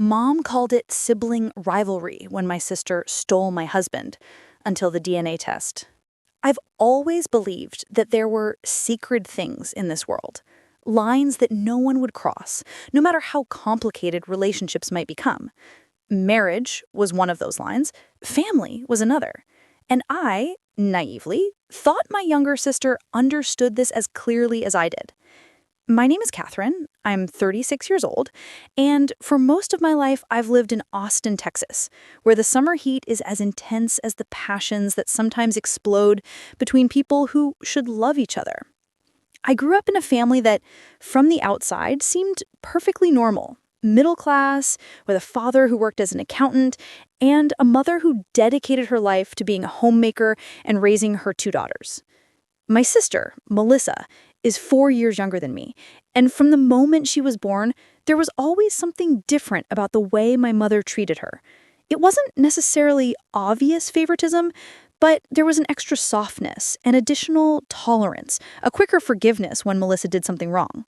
Mom called it sibling rivalry when my sister stole my husband, until the DNA test. I've always believed that there were sacred things in this world, lines that no one would cross, no matter how complicated relationships might become. Marriage was one of those lines, family was another. And I, naively, thought my younger sister understood this as clearly as I did. My name is Catherine. I'm 36 years old, and for most of my life, I've lived in Austin, Texas, where the summer heat is as intense as the passions that sometimes explode between people who should love each other. I grew up in a family that, from the outside, seemed perfectly normal. Middle class, with a father who worked as an accountant, and a mother who dedicated her life to being a homemaker and raising her two daughters. My sister, Melissa, is 4 years younger than me, and from the moment she was born, there was always something different about the way my mother treated her. It wasn't necessarily obvious favoritism, but there was an extra softness, an additional tolerance, a quicker forgiveness when Melissa did something wrong.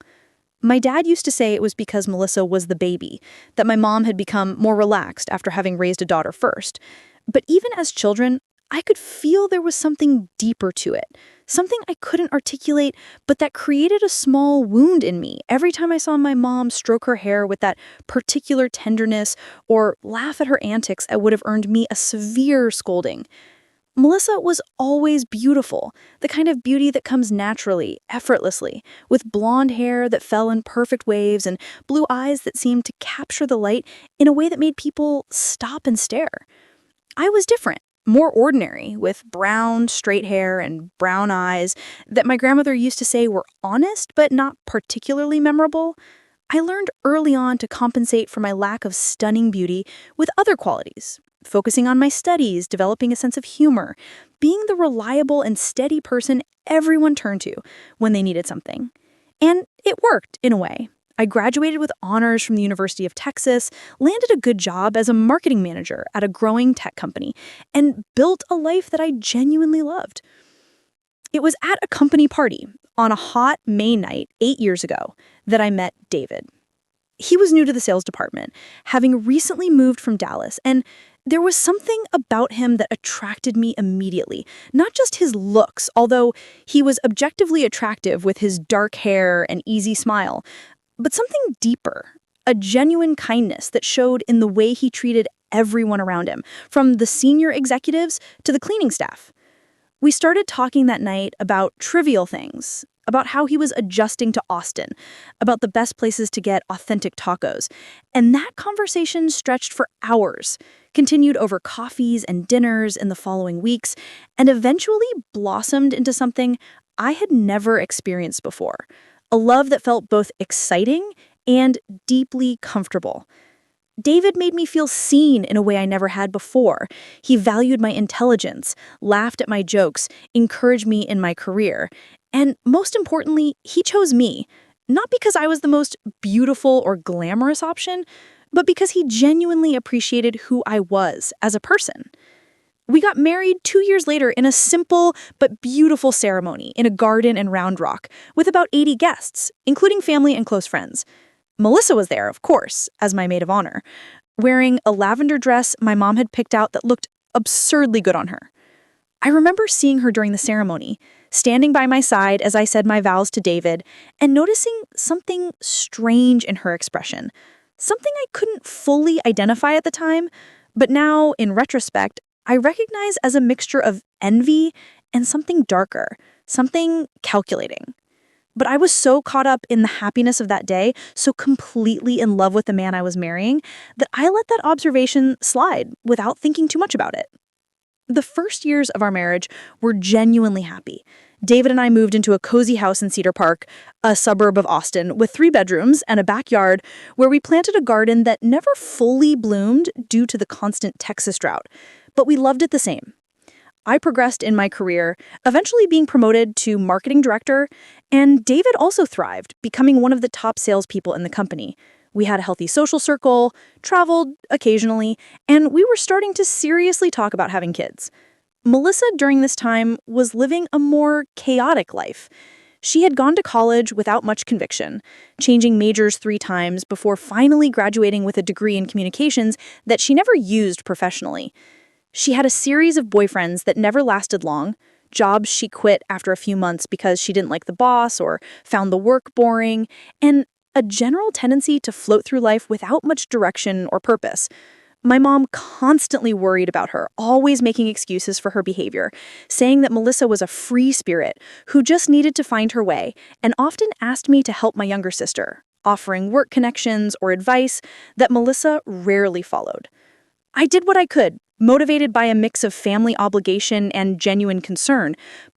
My dad used to say it was because Melissa was the baby, that my mom had become more relaxed after having raised a daughter first. But even as children, I could feel there was something deeper to it, something I couldn't articulate, but that created a small wound in me every time I saw my mom stroke her hair with that particular tenderness or laugh at her antics that would have earned me a severe scolding. Melissa was always beautiful, the kind of beauty that comes naturally, effortlessly, with blonde hair that fell in perfect waves and blue eyes that seemed to capture the light in a way that made people stop and stare. I was different, more ordinary, with brown, straight hair and brown eyes that my grandmother used to say were honest but not particularly memorable. I learned early on to compensate for my lack of stunning beauty with other qualities, focusing on my studies, developing a sense of humor, being the reliable and steady person everyone turned to when they needed something. And it worked, in a way. I graduated with honors from the University of Texas, landed a good job as a marketing manager at a growing tech company, and built a life that I genuinely loved. It was at a company party on a hot May night 8 years ago that I met David. He was new to the sales department, having recently moved from Dallas, and there was something about him that attracted me immediately. Not just his looks, although he was objectively attractive with his dark hair and easy smile, but something deeper, a genuine kindness that showed in the way he treated everyone around him, from the senior executives to the cleaning staff. We started talking that night about trivial things, about how he was adjusting to Austin, about the best places to get authentic tacos. And that conversation stretched for hours, continued over coffees and dinners in the following weeks, and eventually blossomed into something I had never experienced before. A love that felt both exciting and deeply comfortable. David made me feel seen in a way I never had before. He valued my intelligence, laughed at my jokes, encouraged me in my career. And most importantly, he chose me, not because I was the most beautiful or glamorous option, but because he genuinely appreciated who I was as a person. We got married 2 years later in a simple but beautiful ceremony in a garden in Round Rock with about 80 guests, including family and close friends. Melissa was there, of course, as my maid of honor, wearing a lavender dress my mom had picked out that looked absurdly good on her. I remember seeing her during the ceremony, standing by my side as I said my vows to David, and noticing something strange in her expression, something I couldn't fully identify at the time, but now, in retrospect, I recognize as a mixture of envy and something darker, something calculating. But I was so caught up in the happiness of that day, so completely in love with the man I was marrying, that I let that observation slide without thinking too much about it. The first years of our marriage were genuinely happy. David and I moved into a cozy house in Cedar Park, a suburb of Austin, with 3 bedrooms and a backyard where we planted a garden that never fully bloomed due to the constant Texas drought, but we loved it the same. I progressed in my career, eventually being promoted to marketing director, and David also thrived, becoming one of the top salespeople in the company. We had a healthy social circle, traveled occasionally, and we were starting to seriously talk about having kids. Melissa, during this time, was living a more chaotic life. She had gone to college without much conviction, changing majors 3 times before finally graduating with a degree in communications that she never used professionally. She had a series of boyfriends that never lasted long, jobs she quit after a few months because she didn't like the boss or found the work boring, and a general tendency to float through life without much direction or purpose. My mom constantly worried about her, always making excuses for her behavior, saying that Melissa was a free spirit who just needed to find her way, and often asked me to help my younger sister, offering work connections or advice that Melissa rarely followed. I did what I could, motivated by a mix of family obligation and genuine concern,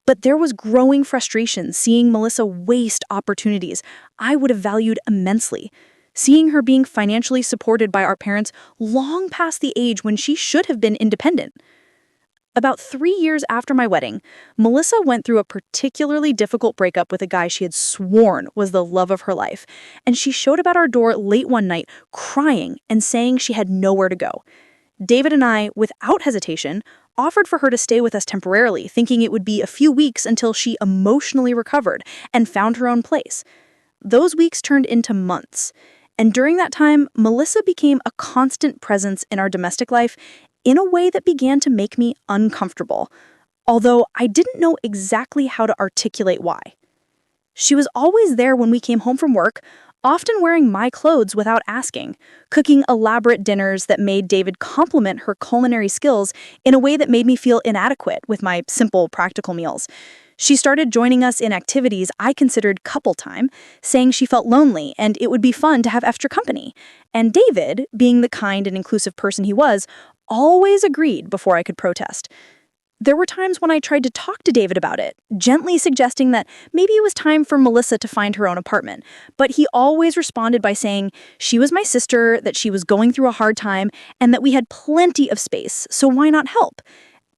but there was growing frustration seeing Melissa waste opportunities I would have valued immensely. Seeing her being financially supported by our parents long past the age when she should have been independent. About 3 years after my wedding, Melissa went through a particularly difficult breakup with a guy she had sworn was the love of her life, and she showed up at our door late one night crying and saying she had nowhere to go. David and I, without hesitation, offered for her to stay with us temporarily, thinking it would be a few weeks until she emotionally recovered and found her own place. Those weeks turned into months. And during that time, Melissa became a constant presence in our domestic life in a way that began to make me uncomfortable, although I didn't know exactly how to articulate why. She was always there when we came home from work, often wearing my clothes without asking, cooking elaborate dinners that made David compliment her culinary skills in a way that made me feel inadequate with my simple, practical meals. She started joining us in activities I considered couple time, saying she felt lonely and it would be fun to have extra company. And David, being the kind and inclusive person he was, always agreed before I could protest. There were times when I tried to talk to David about it, gently suggesting that maybe it was time for Melissa to find her own apartment, but he always responded by saying she was my sister, that she was going through a hard time, and that we had plenty of space, so why not help?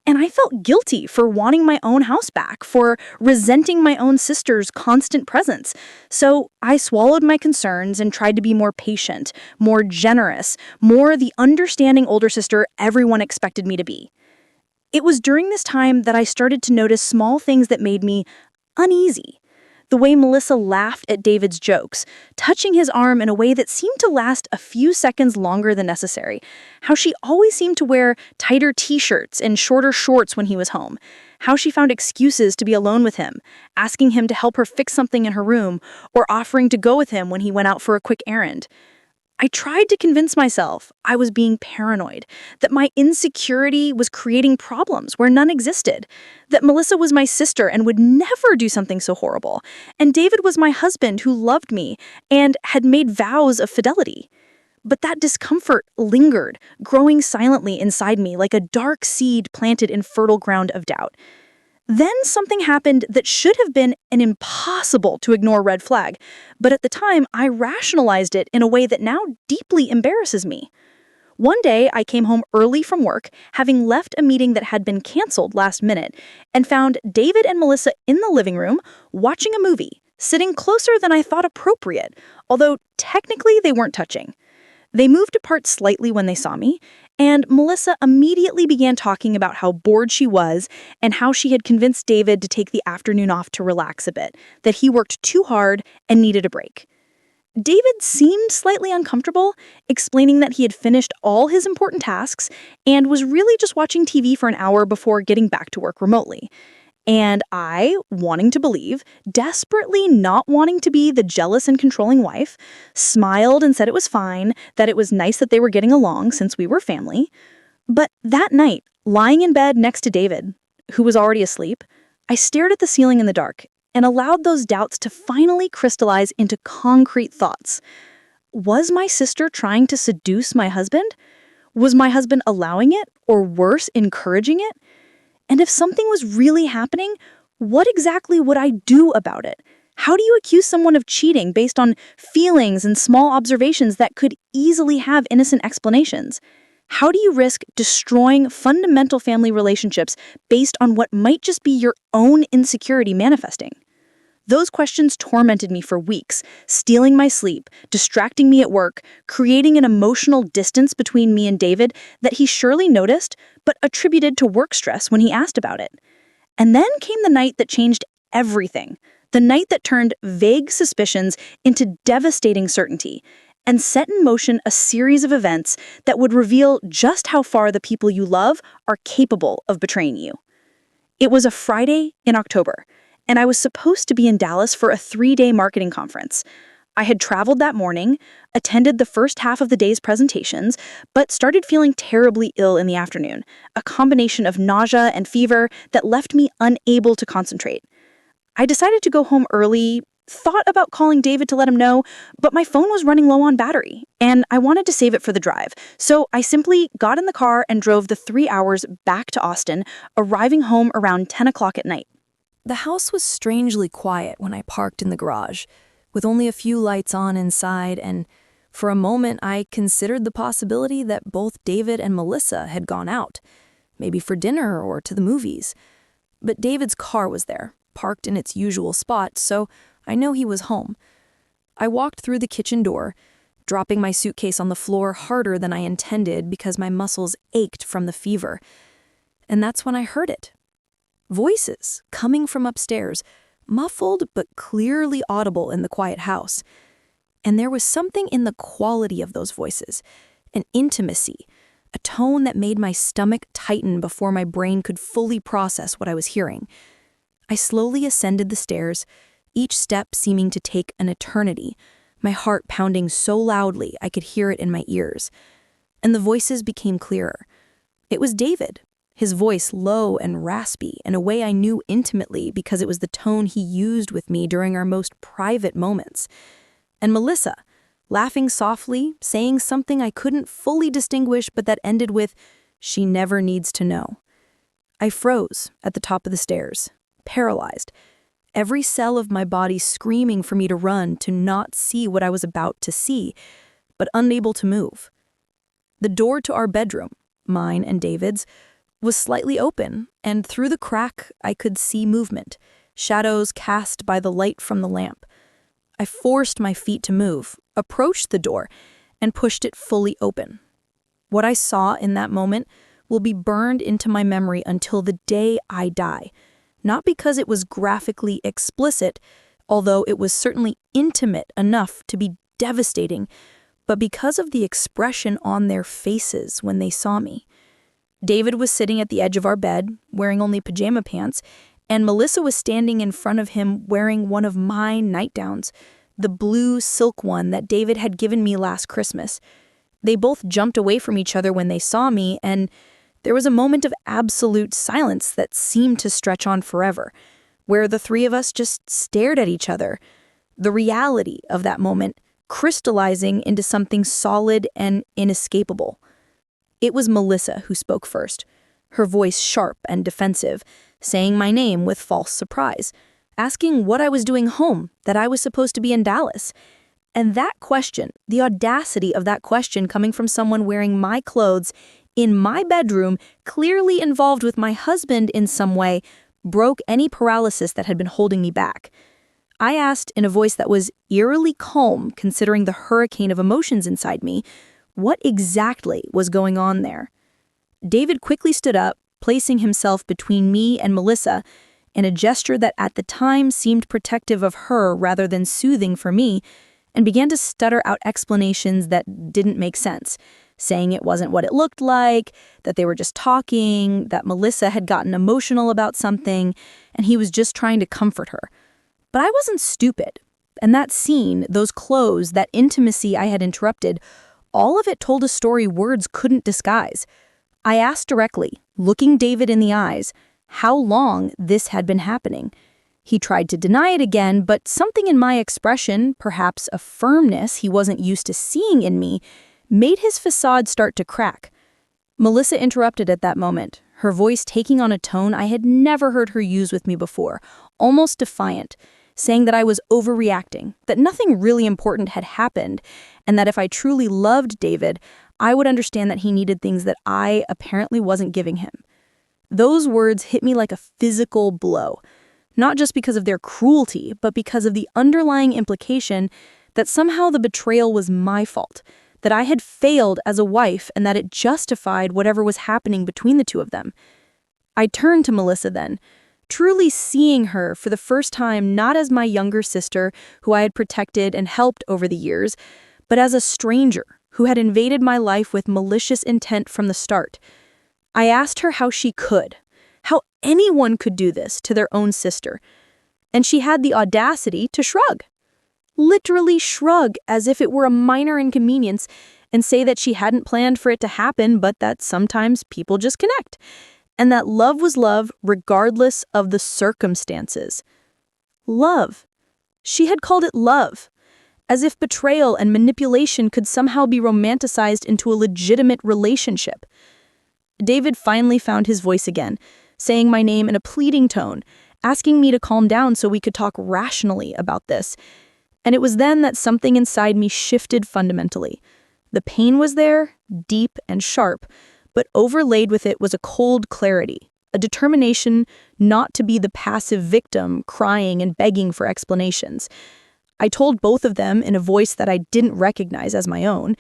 And I felt guilty for wanting my own house back, for resenting my own sister's constant presence. So I swallowed my concerns and tried to be more patient, more generous, more the understanding older sister everyone expected me to be. It was during this time that I started to notice small things that made me uneasy. The way Melissa laughed at David's jokes, touching his arm in a way that seemed to last a few seconds longer than necessary. How she always seemed to wear tighter t-shirts and shorter shorts when he was home. How she found excuses to be alone with him, asking him to help her fix something in her room, or offering to go with him when he went out for a quick errand. I tried to convince myself I was being paranoid, that my insecurity was creating problems where none existed, that Melissa was my sister and would never do something so horrible, and David was my husband who loved me and had made vows of fidelity. But that discomfort lingered, growing silently inside me like a dark seed planted in fertile ground of doubt. Then something happened that should have been an impossible to ignore red flag, but at the time I rationalized it in a way that now deeply embarrasses me. One day I came home early from work, having left a meeting that had been canceled last minute, and found David and Melissa in the living room watching a movie, sitting closer than I thought appropriate, although technically they weren't touching. They moved apart slightly when they saw me, and Melissa immediately began talking about how bored she was and how she had convinced David to take the afternoon off to relax a bit, that he worked too hard and needed a break. David seemed slightly uncomfortable, explaining that he had finished all his important tasks and was really just watching TV for an hour before getting back to work remotely. And I, wanting to believe, desperately not wanting to be the jealous and controlling wife, smiled and said it was fine, that it was nice that they were getting along since we were family. But that night, lying in bed next to David, who was already asleep, I stared at the ceiling in the dark and allowed those doubts to finally crystallize into concrete thoughts. Was my sister trying to seduce my husband? Was my husband allowing it, or worse, encouraging it? And if something was really happening, what exactly would I do about it? How do you accuse someone of cheating based on feelings and small observations that could easily have innocent explanations? How do you risk destroying fundamental family relationships based on what might just be your own insecurity manifesting? Those questions tormented me for weeks, stealing my sleep, distracting me at work, creating an emotional distance between me and David that he surely noticed, but attributed to work stress when he asked about it. And then came the night that changed everything, The night that turned vague suspicions into devastating certainty and set in motion a series of events that would reveal just how far the people you love are capable of betraying you. It was a Friday in October, and I was supposed to be in Dallas for a 3-day marketing conference. I had traveled that morning, attended the first half of the day's presentations, but started feeling terribly ill in the afternoon, a combination of nausea and fever that left me unable to concentrate. I decided to go home early, thought about calling David to let him know, but my phone was running low on battery, and I wanted to save it for the drive. So I simply got in the car and drove the 3 hours back to Austin, arriving home around 10 o'clock at night. The house was strangely quiet when I parked in the garage, with only a few lights on inside, and for a moment I considered the possibility that both David and Melissa had gone out, maybe for dinner or to the movies. But David's car was there, parked in its usual spot, so I know he was home. I walked through the kitchen door, dropping my suitcase on the floor harder than I intended because my muscles ached from the fever. And that's when I heard it. Voices coming from upstairs, muffled but clearly audible in the quiet house. And there was something in the quality of those voices, an intimacy, a tone that made my stomach tighten before my brain could fully process what I was hearing. I slowly ascended the stairs, each step seeming to take an eternity, my heart pounding so loudly I could hear it in my ears. And the voices became clearer. It was David, his voice low and raspy in a way I knew intimately because it was the tone he used with me during our most private moments. And Melissa, laughing softly, saying something I couldn't fully distinguish but that ended with, "She never needs to know." I froze at the top of the stairs, paralyzed, every cell of my body screaming for me to run, to not see what I was about to see, but unable to move. The door to our bedroom, mine and David's, was slightly open, and through the crack I could see movement, shadows cast by the light from the lamp. I forced my feet to move, approached the door, and pushed it fully open. What I saw in that moment will be burned into my memory until the day I die. Not because it was graphically explicit, although it was certainly intimate enough to be devastating, but because of the expression on their faces when they saw me. David was sitting at the edge of our bed, wearing only pajama pants, and Melissa was standing in front of him wearing one of my nightgowns, the blue silk one that David had given me last Christmas. They both jumped away from each other when they saw me, and there was a moment of absolute silence that seemed to stretch on forever, where the three of us just stared at each other, the reality of that moment crystallizing into something solid and inescapable. It was Melissa who spoke first, her voice sharp and defensive, saying my name with false surprise, asking what I was doing home, that I was supposed to be in Dallas. And that question, the audacity of that question coming from someone wearing my clothes in my bedroom, clearly involved with my husband in some way, broke any paralysis that had been holding me back. I asked in a voice that was eerily calm, considering the hurricane of emotions inside me, what exactly was going on there. David quickly stood up, placing himself between me and Melissa, in a gesture that at the time seemed protective of her rather than soothing for me, and began to stutter out explanations that didn't make sense, saying it wasn't what it looked like, that they were just talking, that Melissa had gotten emotional about something, and he was just trying to comfort her. But I wasn't stupid. And that scene, those clothes, that intimacy I had interrupted, all of it told a story words couldn't disguise. I asked directly, looking David in the eyes, how long this had been happening. He tried to deny it again, but something in my expression, perhaps a firmness he wasn't used to seeing in me, made his facade start to crack. Melissa interrupted at that moment, her voice taking on a tone I had never heard her use with me before, almost defiant, saying that I was overreacting, that nothing really important had happened, and that if I truly loved David, I would understand that he needed things that I apparently wasn't giving him. Those words hit me like a physical blow, not just because of their cruelty, but because of the underlying implication that somehow the betrayal was my fault, that I had failed as a wife and that it justified whatever was happening between the two of them. I turned to Melissa then, truly seeing her for the first time not as my younger sister who I had protected and helped over the years, but as a stranger who had invaded my life with malicious intent from the start. I asked her how she could, how anyone could do this to their own sister, and she had the audacity to shrug. Literally shrug as if it were a minor inconvenience and say that she hadn't planned for it to happen, but that sometimes people just connect, and that love was love regardless of the circumstances. Love. She had called it love, as if betrayal and manipulation could somehow be romanticized into a legitimate relationship. David finally found his voice again, saying my name in a pleading tone, asking me to calm down so we could talk rationally about this. And it was then that something inside me shifted fundamentally. The pain was there, deep and sharp, but overlaid with it was a cold clarity, a determination not to be the passive victim crying and begging for explanations. I told both of them in a voice that I didn't recognize as my own,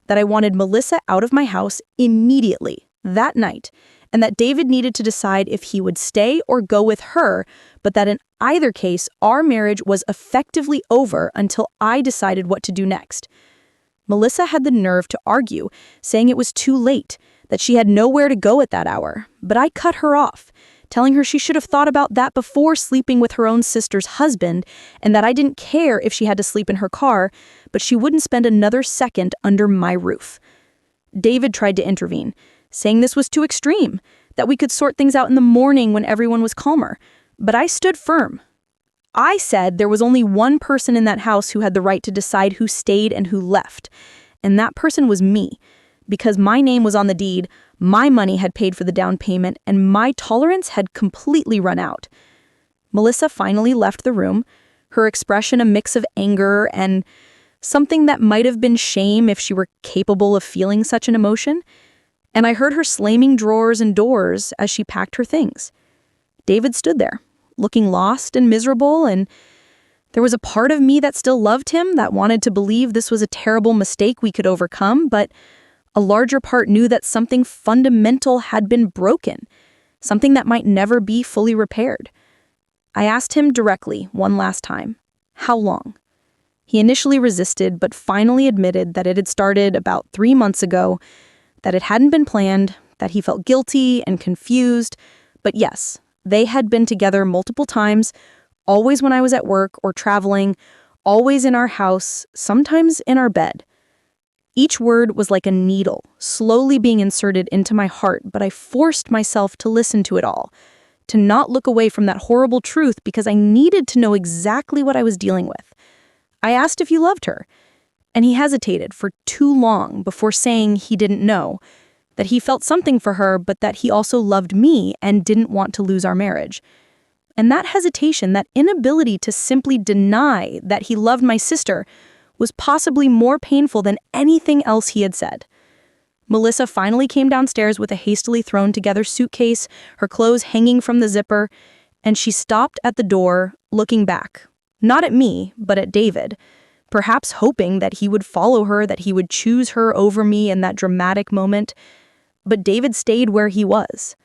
that I wanted Melissa out of my house immediately, that night, and that David needed to decide if he would stay or go with her, but that in either case, our marriage was effectively over until I decided what to do next. Melissa had the nerve to argue, saying it was too late, that she had nowhere to go at that hour, but I cut her off, telling her she should have thought about that before sleeping with her own sister's husband, and that I didn't care if she had to sleep in her car, but she wouldn't spend another second under my roof. David tried to intervene, saying this was too extreme, that we could sort things out in the morning when everyone was calmer, but I stood firm. I said there was only one person in that house who had the right to decide who stayed and who left, and that person was me, because my name was on the deed, my money had paid for the down payment, and my tolerance had completely run out. Melissa finally left the room, her expression a mix of anger and something that might have been shame if she were capable of feeling such an emotion, and I heard her slamming drawers and doors as she packed her things. David stood there, looking lost and miserable, and there was a part of me that still loved him, that wanted to believe this was a terrible mistake we could overcome, but a larger part knew that something fundamental had been broken, something that might never be fully repaired. I asked him directly one last time, how long? He initially resisted, but finally admitted that it had started about 3 months ago, that it hadn't been planned, that he felt guilty and confused, but yes, they had been together multiple times, always when I was at work or traveling, always in our house, sometimes in our bed. Each word was like a needle, slowly being inserted into my heart, but I forced myself to listen to it all, to not look away from that horrible truth because I needed to know exactly what I was dealing with. I asked if he loved her, and he hesitated for too long before saying he didn't know, that he felt something for her, but that he also loved me and didn't want to lose our marriage. And that hesitation, that inability to simply deny that he loved my sister, was possibly more painful than anything else he had said. Melissa finally came downstairs with a hastily thrown together suitcase, her clothes hanging from the zipper, and she stopped at the door, looking back, not at me, but at David, perhaps hoping that he would follow her, that he would choose her over me in that dramatic moment. But David stayed where he was.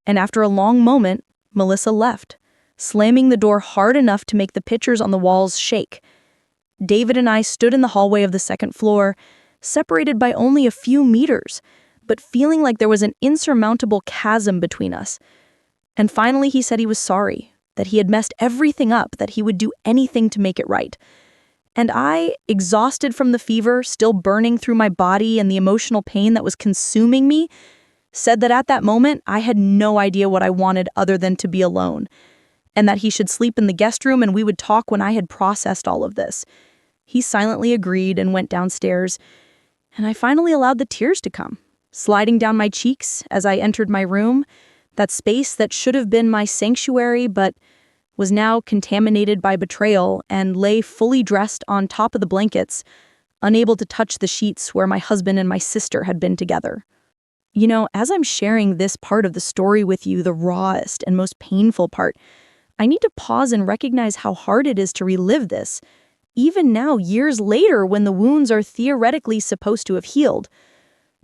And after a long moment, Melissa left, slamming the door hard enough to make the pictures on the walls shake. David and I stood in the hallway of the second floor, separated by only a few meters, but feeling like there was an insurmountable chasm between us. And finally he said he was sorry, that he had messed everything up, that he would do anything to make it right. And I, exhausted from the fever, still burning through my body and the emotional pain that was consuming me, said that at that moment I had no idea what I wanted other than to be alone, and that he should sleep in the guest room and we would talk when I had processed all of this. He silently agreed and went downstairs, and I finally allowed the tears to come, sliding down my cheeks as I entered my room, that space that should have been my sanctuary but was now contaminated by betrayal, and lay fully dressed on top of the blankets, unable to touch the sheets where my husband and my sister had been together. You know, as I'm sharing this part of the story with you, the rawest and most painful part, I need to pause and recognize how hard it is to relive this, even now, years later, when the wounds are theoretically supposed to have healed.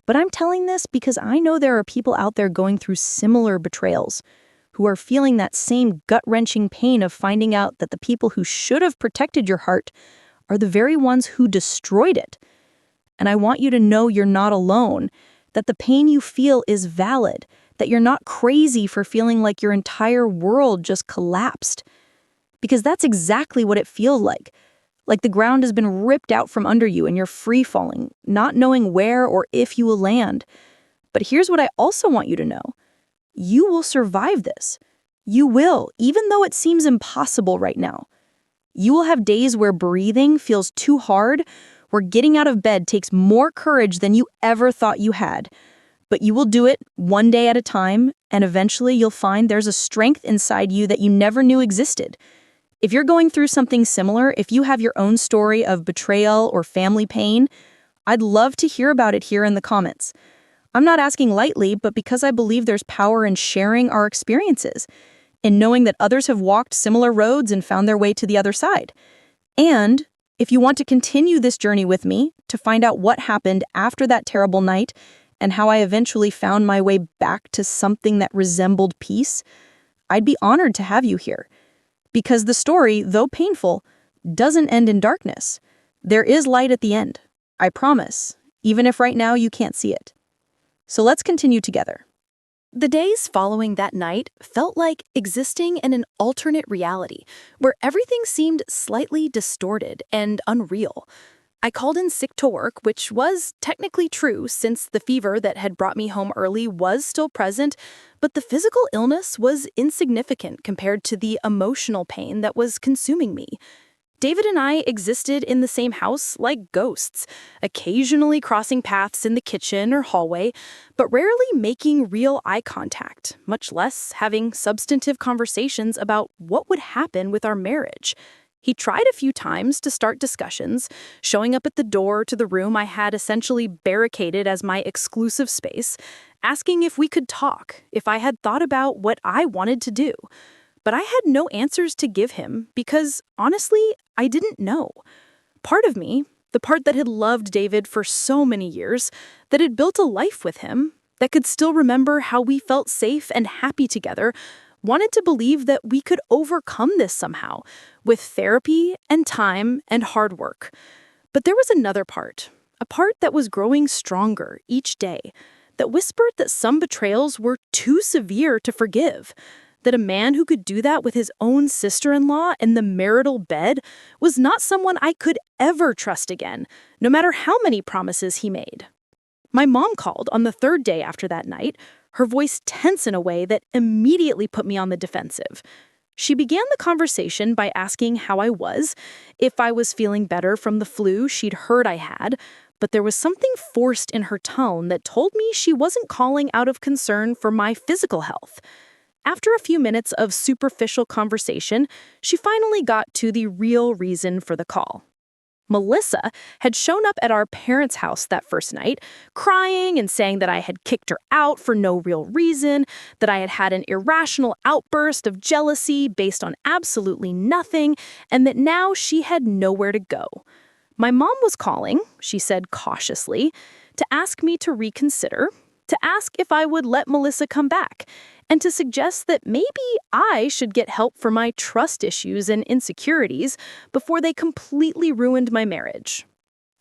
But I'm telling this because I know there are people out there going through similar betrayals, who are feeling that same gut-wrenching pain of finding out that the people who should have protected your heart are the very ones who destroyed it. And I want you to know you're not alone, that the pain you feel is valid, that you're not crazy for feeling like your entire world just collapsed. Because that's exactly what it feels like the ground has been ripped out from under you and you're free falling, not knowing where or if you will land. But here's what I also want you to know. You will survive this. You will, even though it seems impossible right now. You will have days where breathing feels too hard, where getting out of bed takes more courage than you ever thought you had. But you will do it one day at a time, and eventually you'll find there's a strength inside you that you never knew existed. If you're going through something similar, if you have your own story of betrayal or family pain, I'd love to hear about it here in the comments. I'm not asking lightly, but because I believe there's power in sharing our experiences, in knowing that others have walked similar roads and found their way to the other side. And if you want to continue this journey with me, to find out what happened after that terrible night and how I eventually found my way back to something that resembled peace, I'd be honored to have you here. Because the story, though painful, doesn't end in darkness. There is light at the end, I promise, even if right now you can't see it. So let's continue together. The days following that night felt like existing in an alternate reality, where everything seemed slightly distorted and unreal. I called in sick to work, which was technically true since the fever that had brought me home early was still present, but the physical illness was insignificant compared to the emotional pain that was consuming me. David and I existed in the same house like ghosts, occasionally crossing paths in the kitchen or hallway, but rarely making real eye contact, much less having substantive conversations about what would happen with our marriage. He tried a few times to start discussions, showing up at the door to the room I had essentially barricaded as my exclusive space, asking if we could talk, if I had thought about what I wanted to do. But I had no answers to give him because, honestly, I didn't know. Part of me, the part that had loved David for so many years, that had built a life with him, that could still remember how we felt safe and happy together, wanted to believe that we could overcome this somehow, with therapy and time and hard work. But there was another part, a part that was growing stronger each day, that whispered that some betrayals were too severe to forgive, that a man who could do that with his own sister-in-law in the marital bed was not someone I could ever trust again, no matter how many promises he made. My mom called on the third day after that night, her voice tense in a way that immediately put me on the defensive. She began the conversation by asking how I was, if I was feeling better from the flu she'd heard I had, but there was something forced in her tone that told me she wasn't calling out of concern for my physical health. After a few minutes of superficial conversation, she finally got to the real reason for the call. Melissa had shown up at our parents' house that first night, crying and saying that I had kicked her out for no real reason, that I had had an irrational outburst of jealousy based on absolutely nothing, and that now she had nowhere to go. My mom was calling, she said cautiously, to ask me to reconsider, to ask if I would let Melissa come back, and to suggest that maybe I should get help for my trust issues and insecurities before they completely ruined my marriage.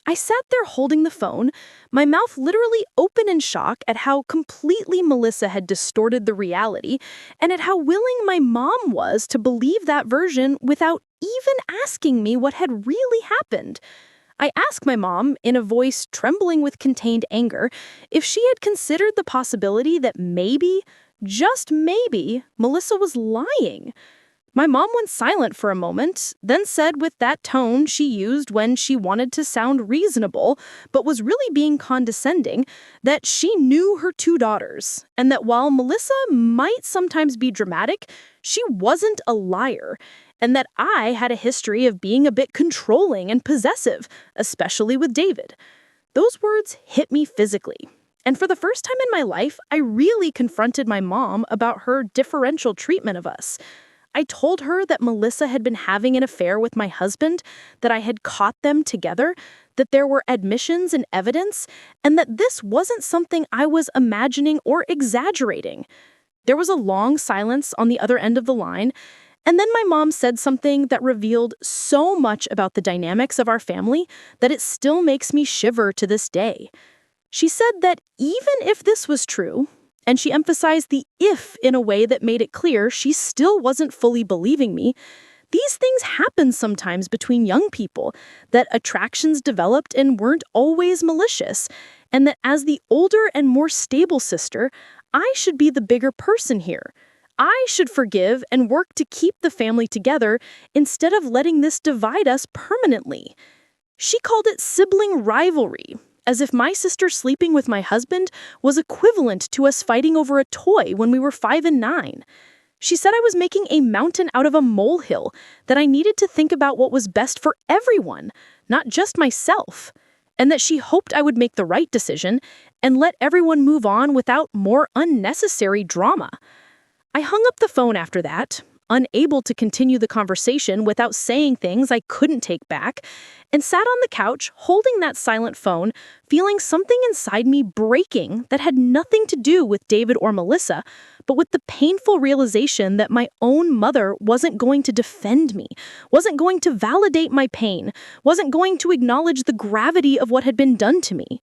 I sat there holding the phone, my mouth literally open in shock at how completely Melissa had distorted the reality and at how willing my mom was to believe that version without even asking me what had really happened. I asked my mom, in a voice trembling with contained anger, if she had considered the possibility that maybe, just maybe, Melissa was lying. My mom went silent for a moment, then said with that tone she used when she wanted to sound reasonable, but was really being condescending, that she knew her two daughters, and that while Melissa might sometimes be dramatic, she wasn't a liar, and that I had a history of being a bit controlling and possessive, especially with David. Those words hit me physically. And for the first time in my life, I really confronted my mom about her differential treatment of us. I told her that Melissa had been having an affair with my husband, that I had caught them together, that there were admissions and evidence, and that this wasn't something I was imagining or exaggerating. There was a long silence on the other end of the line, and then my mom said something that revealed so much about the dynamics of our family that it still makes me shiver to this day. She said that even if this was true, and she emphasized the if in a way that made it clear she still wasn't fully believing me, these things happen sometimes between young people, that attractions developed and weren't always malicious, and that as the older and more stable sister, I should be the bigger person here. I should forgive and work to keep the family together instead of letting this divide us permanently. She called it sibling rivalry, as if my sister sleeping with my husband was equivalent to us fighting over a toy when we were 5 and 9. She said I was making a mountain out of a molehill, that I needed to think about what was best for everyone, not just myself, and that she hoped I would make the right decision and let everyone move on without more unnecessary drama. I hung up the phone after that, unable to continue the conversation without saying things I couldn't take back, and sat on the couch holding that silent phone, feeling something inside me breaking that had nothing to do with David or Melissa, but with the painful realization that my own mother wasn't going to defend me, wasn't going to validate my pain, wasn't going to acknowledge the gravity of what had been done to me.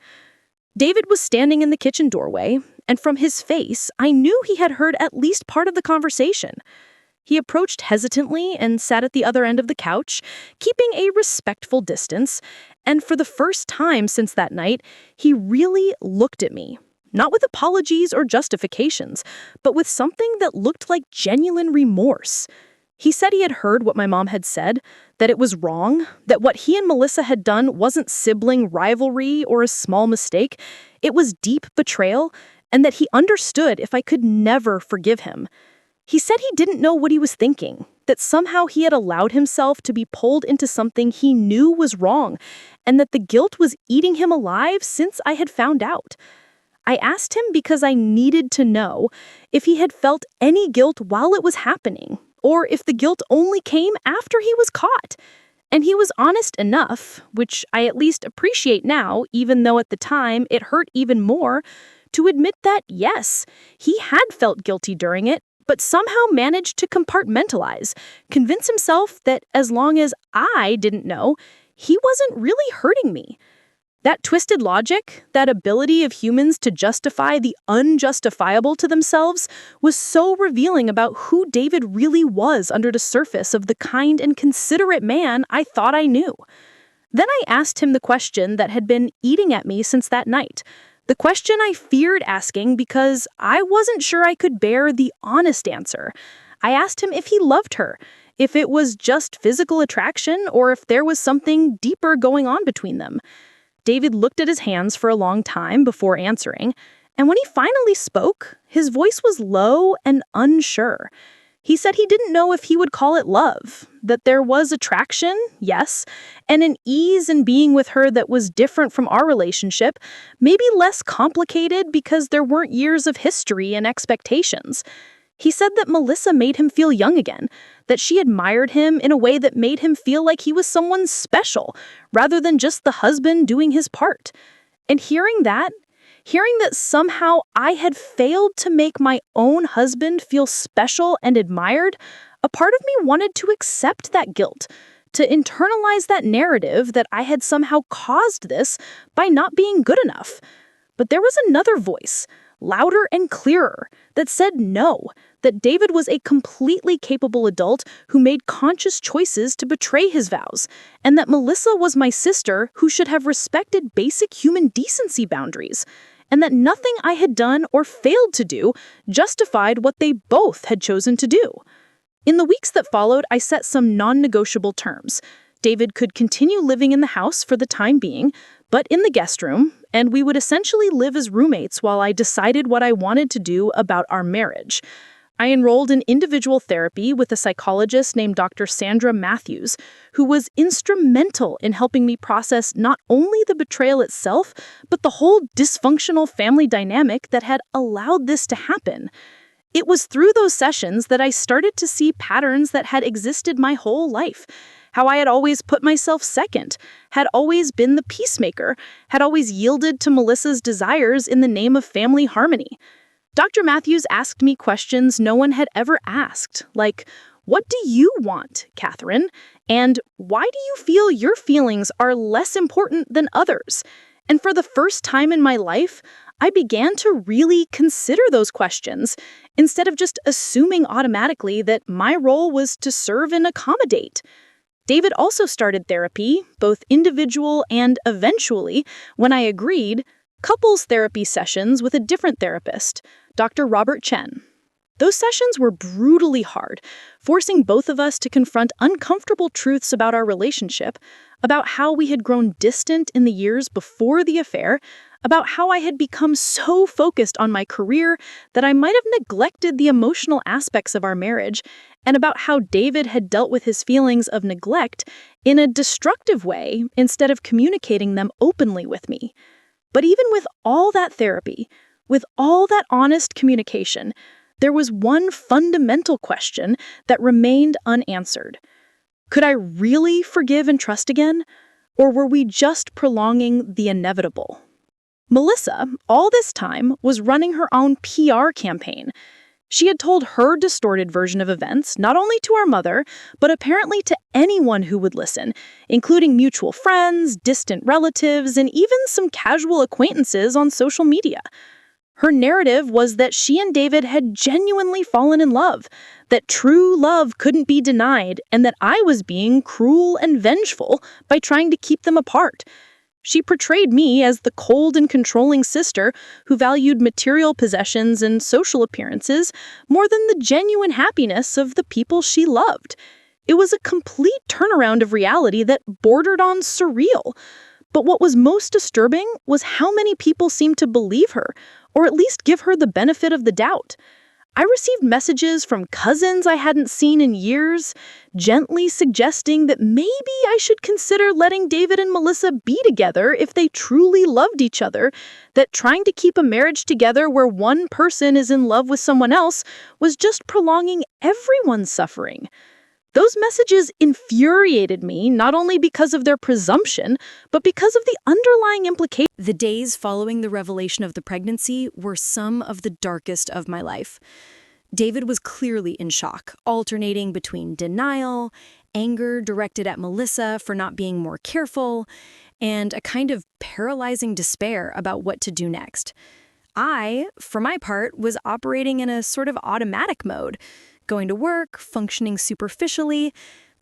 David was standing in the kitchen doorway, and from his face, I knew he had heard at least part of the conversation. He approached hesitantly and sat at the other end of the couch, keeping a respectful distance, and for the first time since that night, he really looked at me. Not with apologies or justifications, but with something that looked like genuine remorse. He said he had heard what my mom had said, that it was wrong, that what he and Melissa had done wasn't sibling rivalry or a small mistake, it was deep betrayal, and that he understood if I could never forgive him. He said he didn't know what he was thinking, that somehow he had allowed himself to be pulled into something he knew was wrong, and that the guilt was eating him alive since I had found out. I asked him because I needed to know if he had felt any guilt while it was happening, or if the guilt only came after he was caught. And he was honest enough, which I at least appreciate now, even though at the time it hurt even more, to admit that yes, he had felt guilty during it, but somehow managed to compartmentalize, convince himself that as long as I didn't know, he wasn't really hurting me. That twisted logic, that ability of humans to justify the unjustifiable to themselves, was so revealing about who David really was under the surface of the kind and considerate man I thought I knew. Then I asked him the question that had been eating at me since that night. The question I feared asking because I wasn't sure I could bear the honest answer. I asked him if he loved her, if it was just physical attraction, or if there was something deeper going on between them. David looked at his hands for a long time before answering, and when he finally spoke, his voice was low and unsure. He said he didn't know if he would call it love, that there was attraction, yes, and an ease in being with her that was different from our relationship, maybe less complicated because there weren't years of history and expectations. He said that Melissa made him feel young again, that she admired him in a way that made him feel like he was someone special, rather than just the husband doing his part. And hearing that somehow I had failed to make my own husband feel special and admired, a part of me wanted to accept that guilt, to internalize that narrative that I had somehow caused this by not being good enough. But there was another voice, louder and clearer, that said no, that David was a completely capable adult who made conscious choices to betray his vows, and that Melissa was my sister who should have respected basic human decency boundaries, and that nothing I had done or failed to do justified what they both had chosen to do. In the weeks that followed, I set some non-negotiable terms. David could continue living in the house for the time being, but in the guest room, and we would essentially live as roommates while I decided what I wanted to do about our marriage. I enrolled in individual therapy with a psychologist named Dr. Sandra Matthews, who was instrumental in helping me process not only the betrayal itself, but the whole dysfunctional family dynamic that had allowed this to happen. It was through those sessions that I started to see patterns that had existed my whole life. How I had always put myself second, had always been the peacemaker, had always yielded to Melissa's desires in the name of family harmony. Dr. Matthews asked me questions no one had ever asked, like, "What do you want, Catherine?" And "Why do you feel your feelings are less important than others?" And for the first time in my life, I began to really consider those questions, instead of just assuming automatically that my role was to serve and accommodate. David also started therapy, both individual and eventually, when I agreed, couples therapy sessions with a different therapist, Dr. Robert Chen. Those sessions were brutally hard, forcing both of us to confront uncomfortable truths about our relationship, about how we had grown distant in the years before the affair, about how I had become so focused on my career that I might have neglected the emotional aspects of our marriage, and about how David had dealt with his feelings of neglect in a destructive way instead of communicating them openly with me. But even with all that therapy, with all that honest communication, there was one fundamental question that remained unanswered. Could I really forgive and trust again? Or were we just prolonging the inevitable? Melissa, all this time, was running her own PR campaign. She had told her distorted version of events, not only to our mother, but apparently to anyone who would listen, including mutual friends, distant relatives, and even some casual acquaintances on social media. Her narrative was that she and David had genuinely fallen in love, that true love couldn't be denied, and that I was being cruel and vengeful by trying to keep them apart. She portrayed me as the cold and controlling sister who valued material possessions and social appearances more than the genuine happiness of the people she loved. It was a complete turnaround of reality that bordered on surreal. But what was most disturbing was how many people seemed to believe her, or at least give her the benefit of the doubt. I received messages from cousins I hadn't seen in years, gently suggesting that maybe I should consider letting David and Melissa be together if they truly loved each other, that trying to keep a marriage together where one person is in love with someone else was just prolonging everyone's suffering. Those messages infuriated me, not only because of their presumption, but because of the underlying implications. The days following the revelation of the pregnancy were some of the darkest of my life. David was clearly in shock, alternating between denial, anger directed at Melissa for not being more careful, and a kind of paralyzing despair about what to do next. I, for my part, was operating in a sort of automatic mode, going to work, functioning superficially,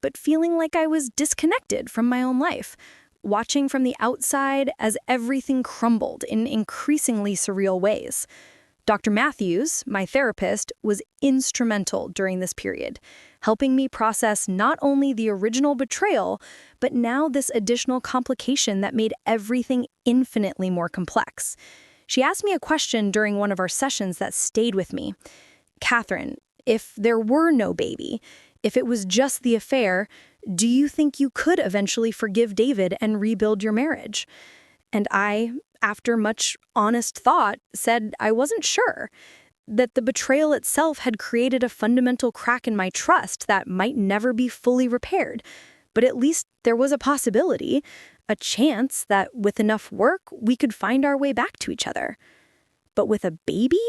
but feeling like I was disconnected from my own life, watching from the outside as everything crumbled in increasingly surreal ways. Dr. Matthews, my therapist, was instrumental during this period, helping me process not only the original betrayal, but now this additional complication that made everything infinitely more complex. She asked me a question during one of our sessions that stayed with me. "Catherine, if there were no baby, if it was just the affair, do you think you could eventually forgive David and rebuild your marriage?" And I, after much honest thought, said I wasn't sure, that the betrayal itself had created a fundamental crack in my trust that might never be fully repaired. But at least there was a possibility, a chance that with enough work, we could find our way back to each other. But with a baby?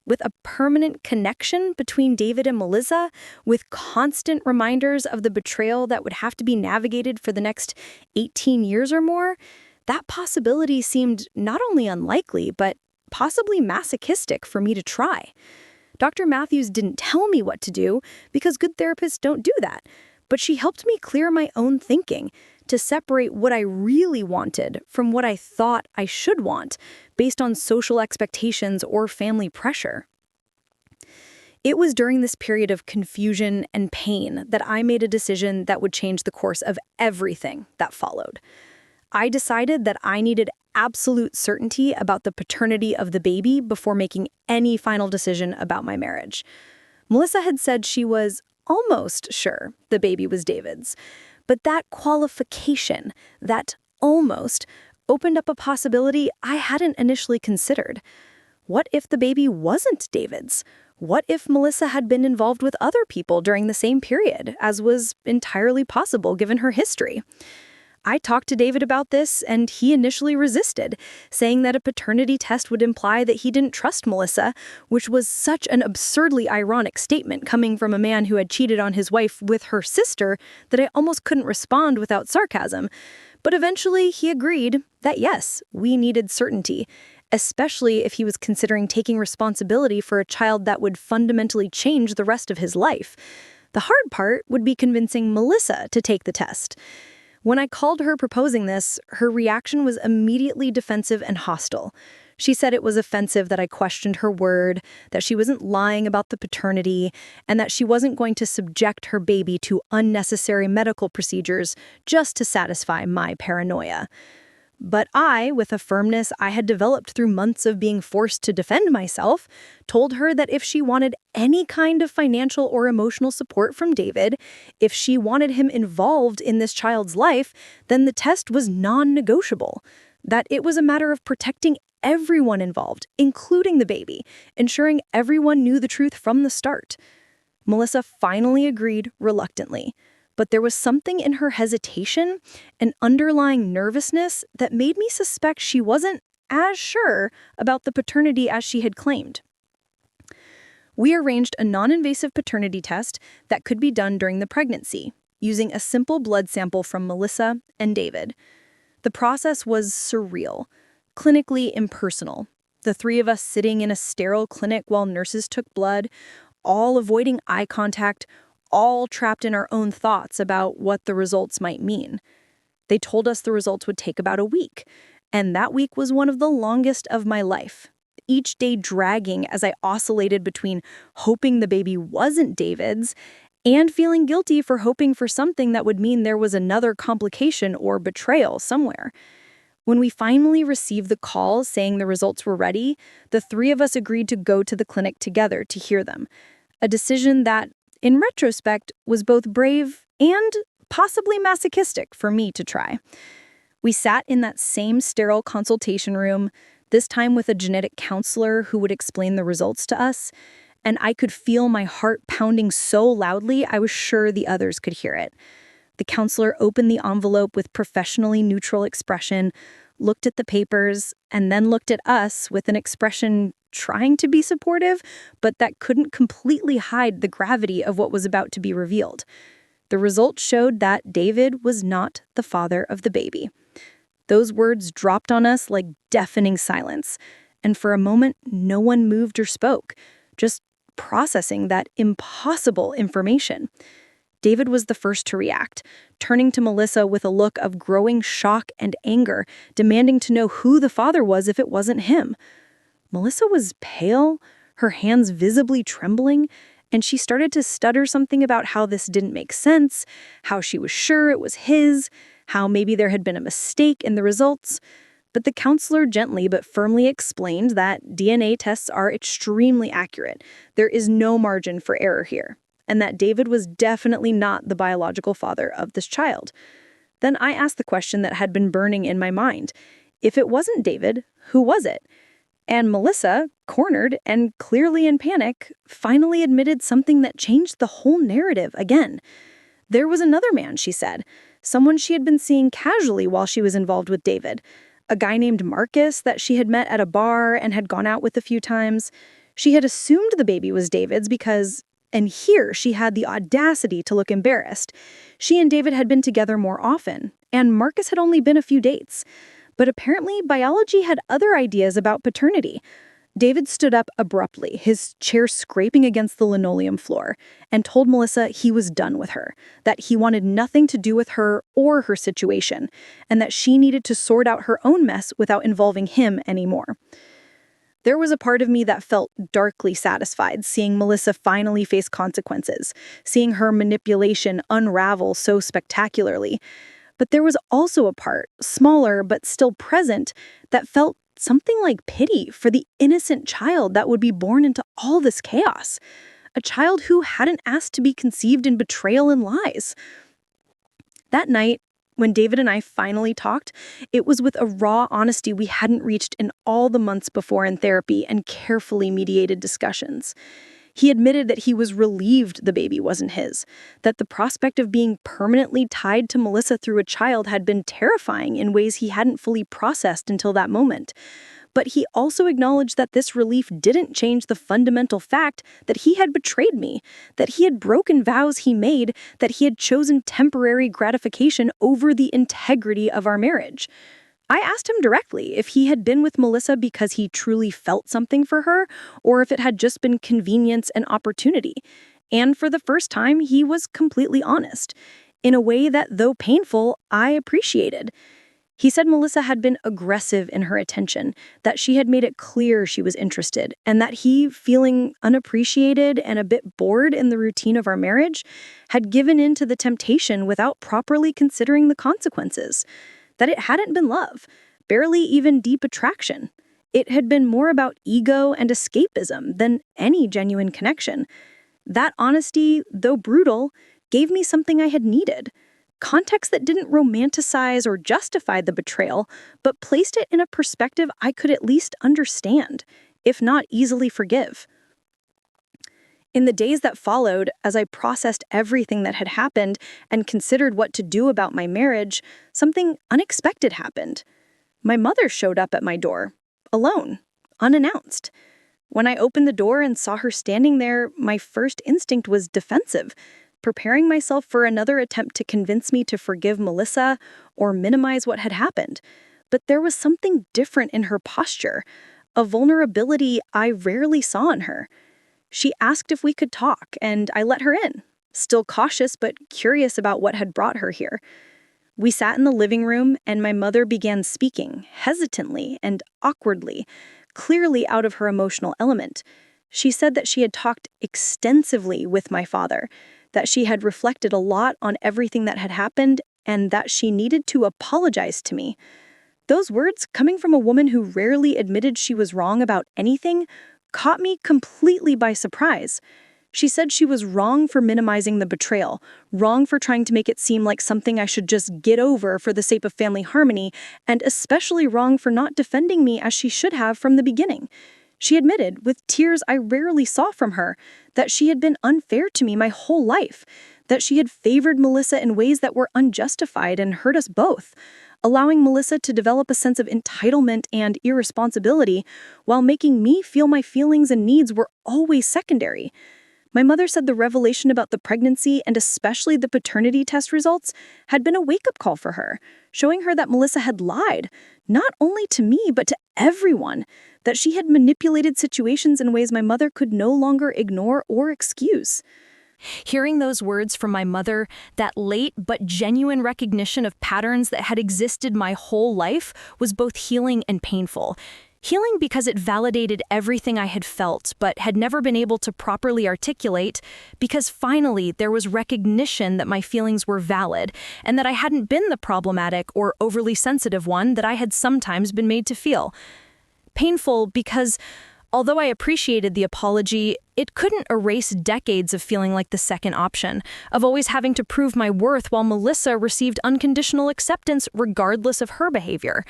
With a permanent connection between David and Melissa, with constant reminders of the betrayal that would have to be navigated for the next 18 years or more, that possibility seemed not only unlikely, but possibly masochistic for me to try. Dr. Matthews didn't tell me what to do, because good therapists don't do that, but she helped me clear my own thinking, to separate what I really wanted from what I thought I should want, based on social expectations or family pressure. It was during this period of confusion and pain that I made a decision that would change the course of everything that followed. I decided that I needed absolute certainty about the paternity of the baby before making any final decision about my marriage. Melissa had said she was almost sure the baby was David's, but that qualification, that almost, opened up a possibility I hadn't initially considered. What if the baby wasn't David's? What if Melissa had been involved with other people during the same period, as was entirely possible given her history? I talked to David about this, and he initially resisted, saying that a paternity test would imply that he didn't trust Melissa, which was such an absurdly ironic statement coming from a man who had cheated on his wife with her sister that I almost couldn't respond without sarcasm. But eventually he agreed that yes, we needed certainty, especially if he was considering taking responsibility for a child that would fundamentally change the rest of his life. The hard part would be convincing Melissa to take the test. When I called her proposing this, her reaction was immediately defensive and hostile. She said it was offensive that I questioned her word, that she wasn't lying about the paternity, and that she wasn't going to subject her baby to unnecessary medical procedures just to satisfy my paranoia. But I, with a firmness I had developed through months of being forced to defend myself, told her that if she wanted any kind of financial or emotional support from David, if she wanted him involved in this child's life, then the test was non-negotiable. That it was a matter of protecting everyone involved, including the baby, ensuring everyone knew the truth from the start. Melissa finally agreed reluctantly. But there was something in her hesitation, an underlying nervousness that made me suspect she wasn't as sure about the paternity as she had claimed. We arranged a non-invasive paternity test that could be done during the pregnancy, using a simple blood sample from Melissa and David. The process was surreal, clinically impersonal. The three of us sitting in a sterile clinic while nurses took blood, all avoiding eye contact, all trapped in our own thoughts about what the results might mean. They told us the results would take about a week, and that week was one of the longest of my life, each day dragging as I oscillated between hoping the baby wasn't David's and feeling guilty for hoping for something that would mean there was another complication or betrayal somewhere. When we finally received the call saying the results were ready, the three of us agreed to go to the clinic together to hear them, a decision that, in retrospect, was both brave and possibly masochistic for me to try. We sat in that same sterile consultation room, this time with a genetic counselor who would explain the results to us, and I could feel my heart pounding so loudly I was sure the others could hear it. The counselor opened the envelope with professionally neutral expression, looked at the papers, and then looked at us with an expression trying to be supportive, but that couldn't completely hide the gravity of what was about to be revealed. The results showed that David was not the father of the baby. Those words dropped on us like deafening silence, and for a moment, no one moved or spoke, just processing that impossible information. David was the first to react, turning to Melissa with a look of growing shock and anger, demanding to know who the father was if it wasn't him. Melissa was pale, her hands visibly trembling, and she started to stutter something about how this didn't make sense, how she was sure it was his, how maybe there had been a mistake in the results. But the counselor gently but firmly explained that DNA tests are extremely accurate. There is no margin for error here, and that David was definitely not the biological father of this child. Then I asked the question that had been burning in my mind. If it wasn't David, who was it? And Melissa, cornered and clearly in panic, finally admitted something that changed the whole narrative again. There was another man, she said, someone she had been seeing casually while she was involved with David, a guy named Marcus that she had met at a bar and had gone out with a few times. She had assumed the baby was David's because, and here she had the audacity to look embarrassed, she and David had been together more often, and Marcus had only been a few dates. But apparently, biology had other ideas about paternity. David stood up abruptly, his chair scraping against the linoleum floor, and told Melissa he was done with her, that he wanted nothing to do with her or her situation, and that she needed to sort out her own mess without involving him anymore. There was a part of me that felt darkly satisfied seeing Melissa finally face consequences, seeing her manipulation unravel so spectacularly. But there was also a part, smaller but still present, that felt something like pity for the innocent child that would be born into all this chaos. A child who hadn't asked to be conceived in betrayal and lies. That night, when David and I finally talked, it was with a raw honesty we hadn't reached in all the months before in therapy and carefully mediated discussions. He admitted that he was relieved the baby wasn't his, that the prospect of being permanently tied to Melissa through a child had been terrifying in ways he hadn't fully processed until that moment. But he also acknowledged that this relief didn't change the fundamental fact that he had betrayed me, that he had broken vows he made, that he had chosen temporary gratification over the integrity of our marriage. I asked him directly if he had been with Melissa because he truly felt something for her, or if it had just been convenience and opportunity. And for the first time, he was completely honest, in a way that, though painful, I appreciated. He said Melissa had been aggressive in her attention, that she had made it clear she was interested, and that he, feeling unappreciated and a bit bored in the routine of our marriage, had given in to the temptation without properly considering the consequences. That it hadn't been love, barely even deep attraction. It had been more about ego and escapism than any genuine connection. That honesty, though brutal, gave me something I had needed. Context that didn't romanticize or justify the betrayal, but placed it in a perspective I could at least understand, if not easily forgive. In the days that followed, as I processed everything that had happened and considered what to do about my marriage, something unexpected happened. My mother showed up at my door, alone, unannounced. When I opened the door and saw her standing there, my first instinct was defensive, preparing myself for another attempt to convince me to forgive Melissa or minimize what had happened. But there was something different in her posture, a vulnerability I rarely saw in her. She asked if we could talk, and I let her in, still cautious but curious about what had brought her here. We sat in the living room, and my mother began speaking, hesitantly and awkwardly, clearly out of her emotional element. She said that she had talked extensively with my father, that she had reflected a lot on everything that had happened, and that she needed to apologize to me. Those words, coming from a woman who rarely admitted she was wrong about anything, caught me completely by surprise. She said she was wrong for minimizing the betrayal, wrong for trying to make it seem like something I should just get over for the sake of family harmony, and especially wrong for not defending me as she should have from the beginning. She admitted, with tears I rarely saw from her, that she had been unfair to me my whole life, that she had favored Melissa in ways that were unjustified and hurt us both, allowing Melissa to develop a sense of entitlement and irresponsibility while making me feel my feelings and needs were always secondary. My mother said the revelation about the pregnancy and especially the paternity test results had been a wake-up call for her, showing her that Melissa had lied, not only to me but to everyone, that she had manipulated situations in ways my mother could no longer ignore or excuse. Hearing those words from my mother, that late but genuine recognition of patterns that had existed my whole life, was both healing and painful. Healing because it validated everything I had felt but had never been able to properly articulate, because finally there was recognition that my feelings were valid and that I hadn't been the problematic or overly sensitive one that I had sometimes been made to feel. Painful because, although I appreciated the apology, it couldn't erase decades of feeling like the second option, of always having to prove my worth while Melissa received unconditional acceptance regardless of her behavior.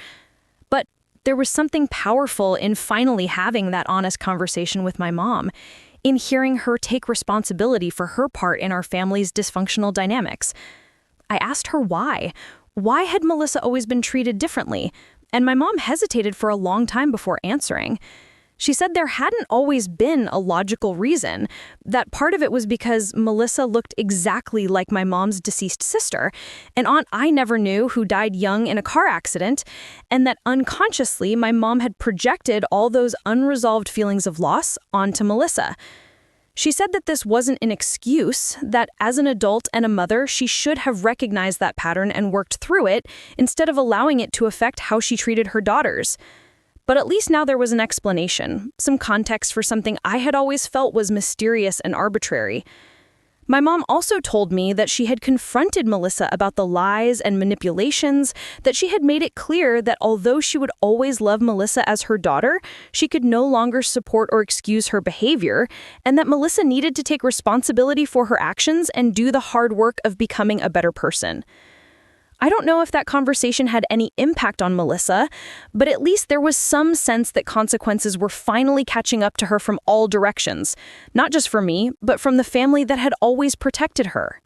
But there was something powerful in finally having that honest conversation with my mom, in hearing her take responsibility for her part in our family's dysfunctional dynamics. I asked her why. Why had Melissa always been treated differently? And my mom hesitated for a long time before answering. She said there hadn't always been a logical reason, that part of it was because Melissa looked exactly like my mom's deceased sister, an aunt I never knew who died young in a car accident, and that unconsciously my mom had projected all those unresolved feelings of loss onto Melissa. She said that this wasn't an excuse, that as an adult and a mother, she should have recognized that pattern and worked through it, instead of allowing it to affect how she treated her daughters. But at least now there was an explanation, some context for something I had always felt was mysterious and arbitrary. My mom also told me that she had confronted Melissa about the lies and manipulations, that she had made it clear that although she would always love Melissa as her daughter, she could no longer support or excuse her behavior, and that Melissa needed to take responsibility for her actions and do the hard work of becoming a better person. I don't know if that conversation had any impact on Melissa, but at least there was some sense that consequences were finally catching up to her from all directions, not just from me, but from the family that had always protected her.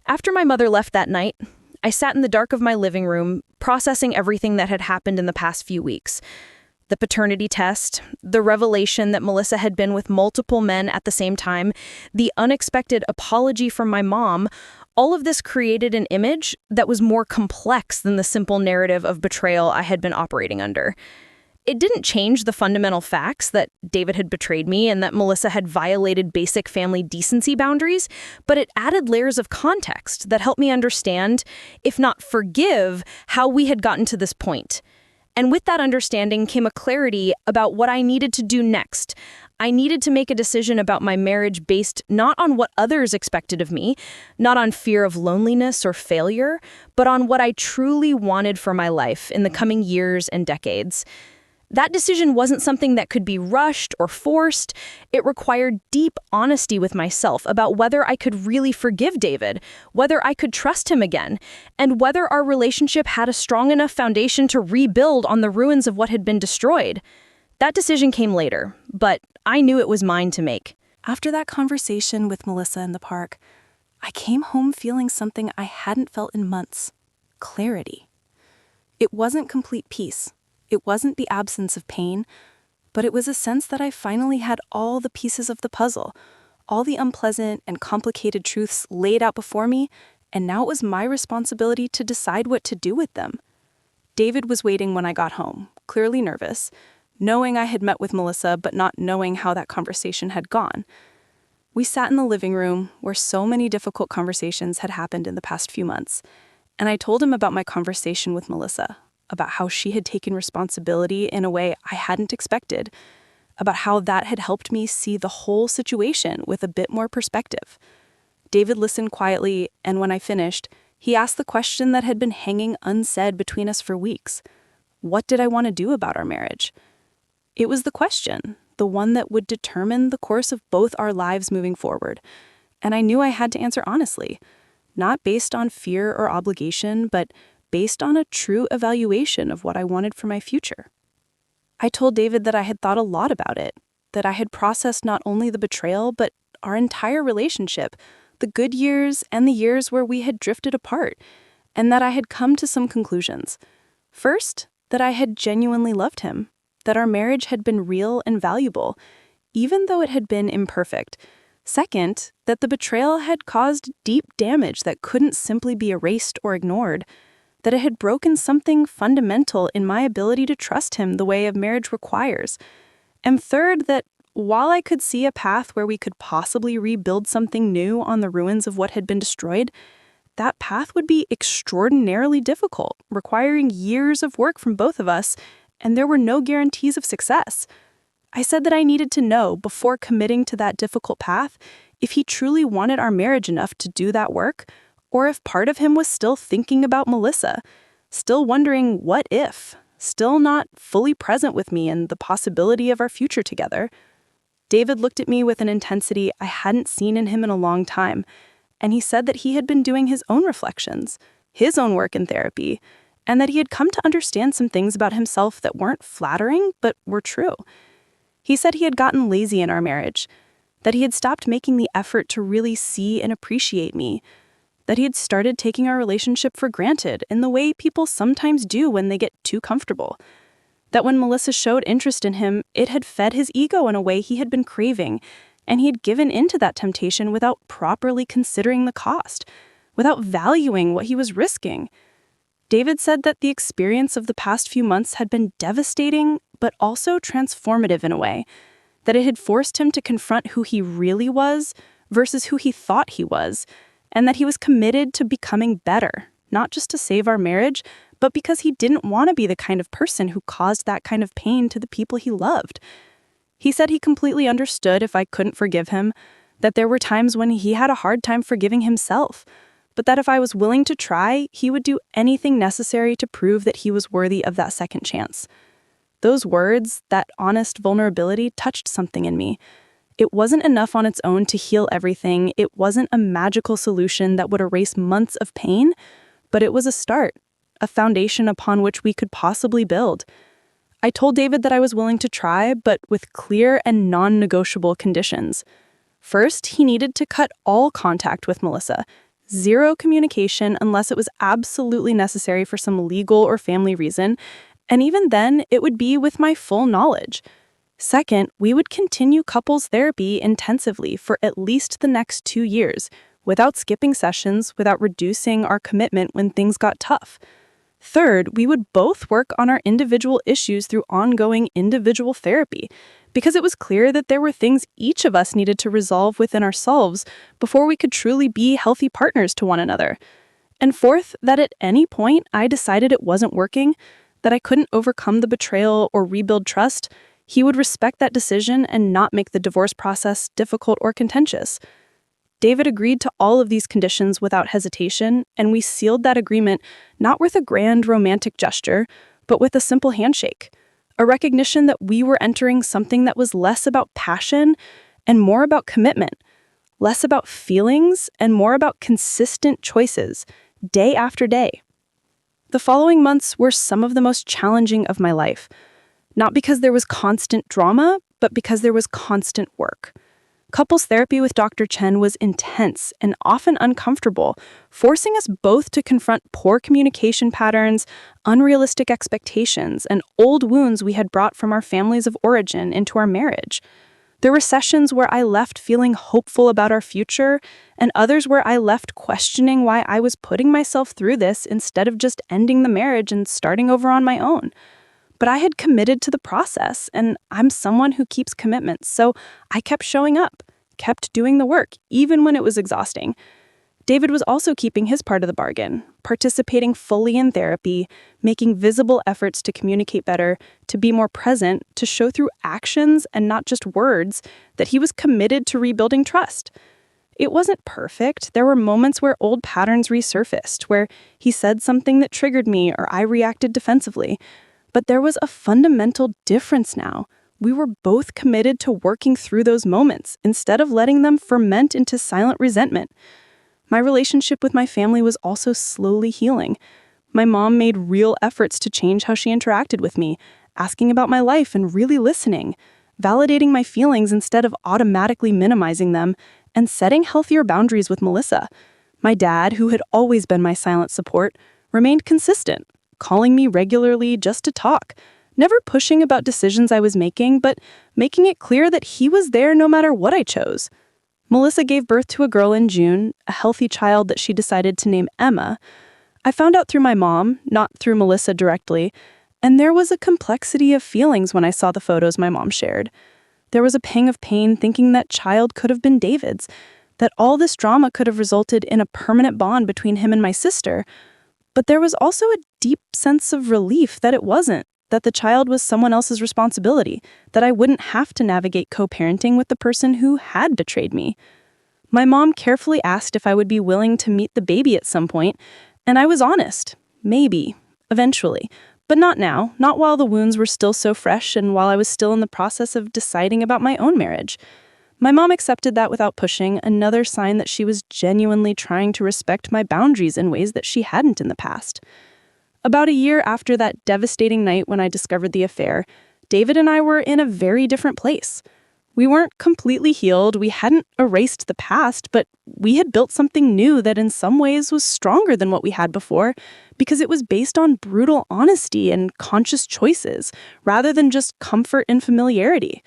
After my mother left that night, I sat in the dark of my living room, processing everything that had happened in the past few weeks. The paternity test, the revelation that Melissa had been with multiple men at the same time, the unexpected apology from my mom, all of this created an image that was more complex than the simple narrative of betrayal I had been operating under. It didn't change the fundamental facts that David had betrayed me and that Melissa had violated basic family decency boundaries, but it added layers of context that helped me understand, if not forgive, how we had gotten to this point. And with that understanding came a clarity about what I needed to do next. I needed to make a decision about my marriage based not on what others expected of me, not on fear of loneliness or failure, but on what I truly wanted for my life in the coming years and decades. That decision wasn't something that could be rushed or forced. It required deep honesty with myself about whether I could really forgive David, whether I could trust him again, and whether our relationship had a strong enough foundation to rebuild on the ruins of what had been destroyed. That decision came later, but I knew it was mine to make. After that conversation with Melissa in the park, I came home feeling something I hadn't felt in months: clarity. It wasn't complete peace. It wasn't the absence of pain, but it was a sense that I finally had all the pieces of the puzzle, all the unpleasant and complicated truths laid out before me, and now it was my responsibility to decide what to do with them. David was waiting when I got home, clearly nervous, knowing I had met with Melissa but not knowing how that conversation had gone. We sat in the living room where so many difficult conversations had happened in the past few months, and I told him about my conversation with Melissa, about how she had taken responsibility in a way I hadn't expected, about how that had helped me see the whole situation with a bit more perspective. David listened quietly, and when I finished, he asked the question that had been hanging unsaid between us for weeks. What did I want to do about our marriage? It was the question, the one that would determine the course of both our lives moving forward, and I knew I had to answer honestly, not based on fear or obligation, but based on a true evaluation of what I wanted for my future. I told David that I had thought a lot about it, that I had processed not only the betrayal, but our entire relationship, the good years and the years where we had drifted apart, and that I had come to some conclusions. First, that I had genuinely loved him, that our marriage had been real and valuable, even though it had been imperfect. Second, that the betrayal had caused deep damage that couldn't simply be erased or ignored, that it had broken something fundamental in my ability to trust him the way a marriage requires. And third, that while I could see a path where we could possibly rebuild something new on the ruins of what had been destroyed, that path would be extraordinarily difficult, requiring years of work from both of us, and there were no guarantees of success. I said that I needed to know, before committing to that difficult path, if he truly wanted our marriage enough to do that work, or if part of him was still thinking about Melissa, still wondering what if, still not fully present with me and the possibility of our future together. David looked at me with an intensity I hadn't seen in him in a long time, and he said that he had been doing his own reflections, his own work in therapy, and that he had come to understand some things about himself that weren't flattering, but were true. He said he had gotten lazy in our marriage, that he had stopped making the effort to really see and appreciate me, that he had started taking our relationship for granted in the way people sometimes do when they get too comfortable, that when Melissa showed interest in him, it had fed his ego in a way he had been craving, and he had given into that temptation without properly considering the cost, without valuing what he was risking. David said that the experience of the past few months had been devastating, but also transformative in a way, that it had forced him to confront who he really was versus who he thought he was, and that he was committed to becoming better, not just to save our marriage, but because he didn't want to be the kind of person who caused that kind of pain to the people he loved. He said he completely understood if I couldn't forgive him, that there were times when he had a hard time forgiving himself, but that if I was willing to try, he would do anything necessary to prove that he was worthy of that second chance. Those words, that honest vulnerability, touched something in me. It wasn't enough on its own to heal everything. It wasn't a magical solution that would erase months of pain, but it was a start, a foundation upon which we could possibly build. I told David that I was willing to try, but with clear and non-negotiable conditions. First, he needed to cut all contact with Melissa. Zero communication unless it was absolutely necessary for some legal or family reason, and even then, it would be with my full knowledge. Second, we would continue couples therapy intensively for at least the next 2 years, without skipping sessions, without reducing our commitment when things got tough. Third, we would both work on our individual issues through ongoing individual therapy, because it was clear that there were things each of us needed to resolve within ourselves before we could truly be healthy partners to one another. And fourth, that at any point I decided it wasn't working, that I couldn't overcome the betrayal or rebuild trust, he would respect that decision and not make the divorce process difficult or contentious. David agreed to all of these conditions without hesitation, and we sealed that agreement not with a grand romantic gesture, but with a simple handshake, a recognition that we were entering something that was less about passion and more about commitment, less about feelings and more about consistent choices, day after day. The following months were some of the most challenging of my life, not because there was constant drama, but because there was constant work. Couples therapy with Dr. Chen was intense and often uncomfortable, forcing us both to confront poor communication patterns, unrealistic expectations, and old wounds we had brought from our families of origin into our marriage. There were sessions where I left feeling hopeful about our future, and others where I left questioning why I was putting myself through this instead of just ending the marriage and starting over on my own. But I had committed to the process, and I'm someone who keeps commitments, so I kept showing up, kept doing the work, even when it was exhausting. David was also keeping his part of the bargain, participating fully in therapy, making visible efforts to communicate better, to be more present, to show through actions and not just words that he was committed to rebuilding trust. It wasn't perfect. There were moments where old patterns resurfaced, where he said something that triggered me or I reacted defensively. But there was a fundamental difference now. We were both committed to working through those moments instead of letting them ferment into silent resentment. My relationship with my family was also slowly healing. My mom made real efforts to change how she interacted with me, asking about my life and really listening, validating my feelings instead of automatically minimizing them, and setting healthier boundaries with Melissa. My dad, who had always been my silent support, remained consistent, calling me regularly just to talk, never pushing about decisions I was making, but making it clear that he was there no matter what I chose. Melissa gave birth to a girl in June, a healthy child that she decided to name Emma. I found out through my mom, not through Melissa directly, and there was a complexity of feelings when I saw the photos my mom shared. There was a pang of pain thinking that child could have been David's, that all this drama could have resulted in a permanent bond between him and my sister. But there was also a deep sense of relief that it wasn't, that the child was someone else's responsibility, that I wouldn't have to navigate co-parenting with the person who had betrayed me. My mom carefully asked if I would be willing to meet the baby at some point, and I was honest. Maybe. Eventually. But not now, not while the wounds were still so fresh and while I was still in the process of deciding about my own marriage. My mom accepted that without pushing, another sign that she was genuinely trying to respect my boundaries in ways that she hadn't in the past. About a year after that devastating night when I discovered the affair, David and I were in a very different place. We weren't completely healed, we hadn't erased the past, but we had built something new that in some ways was stronger than what we had before, because it was based on brutal honesty and conscious choices, rather than just comfort and familiarity.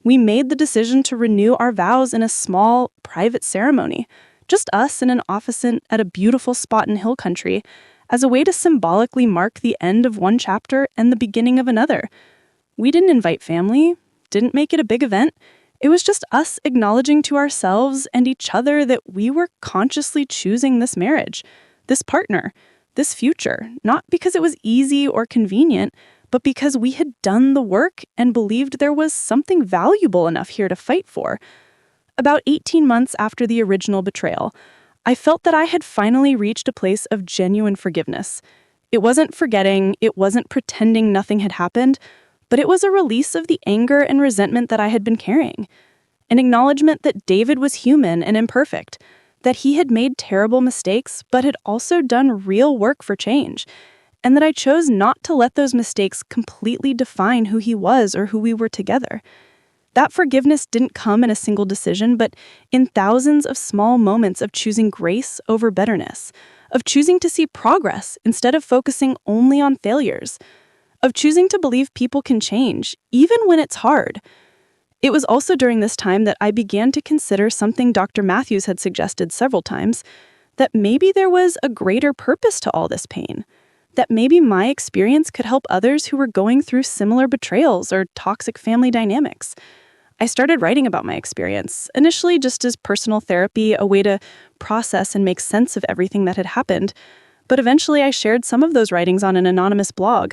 We made the decision to renew our vows in a small, private ceremony, just us in an office at a beautiful spot in Hill Country, as a way to symbolically mark the end of one chapter and the beginning of another. We didn't invite family, didn't make it a big event. It was just us acknowledging to ourselves and each other that we were consciously choosing this marriage, this partner, this future, not because it was easy or convenient, but because we had done the work and believed there was something valuable enough here to fight for. About 18 months after the original betrayal, I felt that I had finally reached a place of genuine forgiveness. It wasn't forgetting, it wasn't pretending nothing had happened, but it was a release of the anger and resentment that I had been carrying. An acknowledgement that David was human and imperfect, that he had made terrible mistakes but had also done real work for change, and that I chose not to let those mistakes completely define who he was or who we were together. That forgiveness didn't come in a single decision, but in thousands of small moments of choosing grace over bitterness, of choosing to see progress instead of focusing only on failures, of choosing to believe people can change, even when it's hard. It was also during this time that I began to consider something Dr. Matthews had suggested several times, that maybe there was a greater purpose to all this pain, that maybe my experience could help others who were going through similar betrayals or toxic family dynamics. I started writing about my experience, initially just as personal therapy, a way to process and make sense of everything that had happened, but eventually I shared some of those writings on an anonymous blog,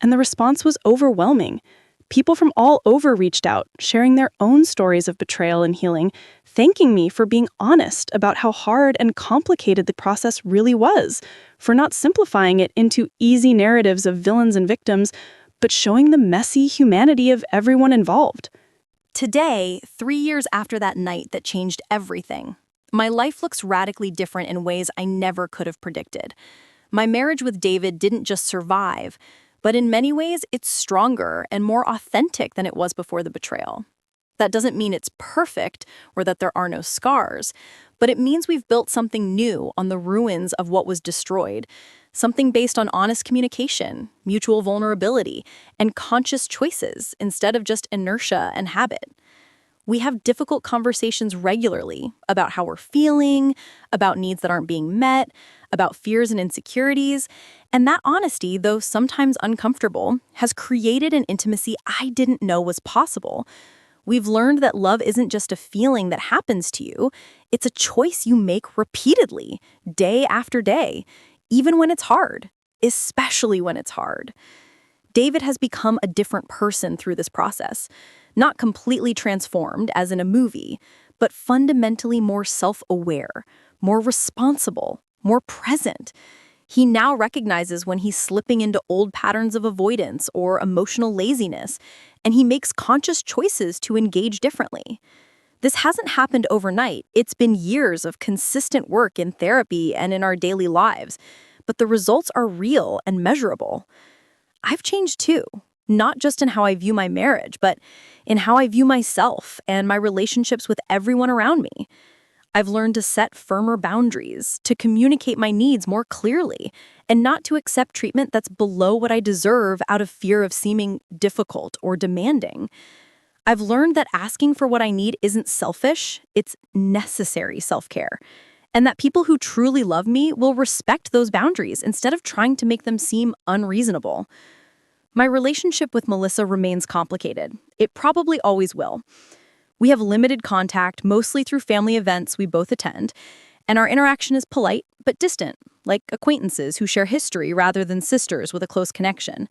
and the response was overwhelming. People from all over reached out, sharing their own stories of betrayal and healing, thanking me for being honest about how hard and complicated the process really was, for not simplifying it into easy narratives of villains and victims, but showing the messy humanity of everyone involved. Today, 3 years after that night that changed everything, my life looks radically different in ways I never could have predicted. My marriage with David didn't just survive, but in many ways, it's stronger and more authentic than it was before the betrayal. That doesn't mean it's perfect or that there are no scars, but it means we've built something new on the ruins of what was destroyed, something based on honest communication, mutual vulnerability, and conscious choices instead of just inertia and habit. We have difficult conversations regularly about how we're feeling, about needs that aren't being met, about fears and insecurities, and that honesty, though sometimes uncomfortable, has created an intimacy I didn't know was possible. We've learned that love isn't just a feeling that happens to you, it's a choice you make repeatedly, day after day, even when it's hard, especially when it's hard. David has become a different person through this process, not completely transformed as in a movie, but fundamentally more self-aware, more responsible, more present. He now recognizes when he's slipping into old patterns of avoidance or emotional laziness, and he makes conscious choices to engage differently. This hasn't happened overnight. It's been years of consistent work in therapy and in our daily lives, but the results are real and measurable. I've changed too, not just in how I view my marriage, but in how I view myself and my relationships with everyone around me. I've learned to set firmer boundaries, to communicate my needs more clearly, and not to accept treatment that's below what I deserve out of fear of seeming difficult or demanding. I've learned that asking for what I need isn't selfish, it's necessary self-care, and that people who truly love me will respect those boundaries instead of trying to make them seem unreasonable. My relationship with Melissa remains complicated. It probably always will. We have limited contact, mostly through family events we both attend, and our interaction is polite but distant, like acquaintances who share history rather than sisters with a close connection.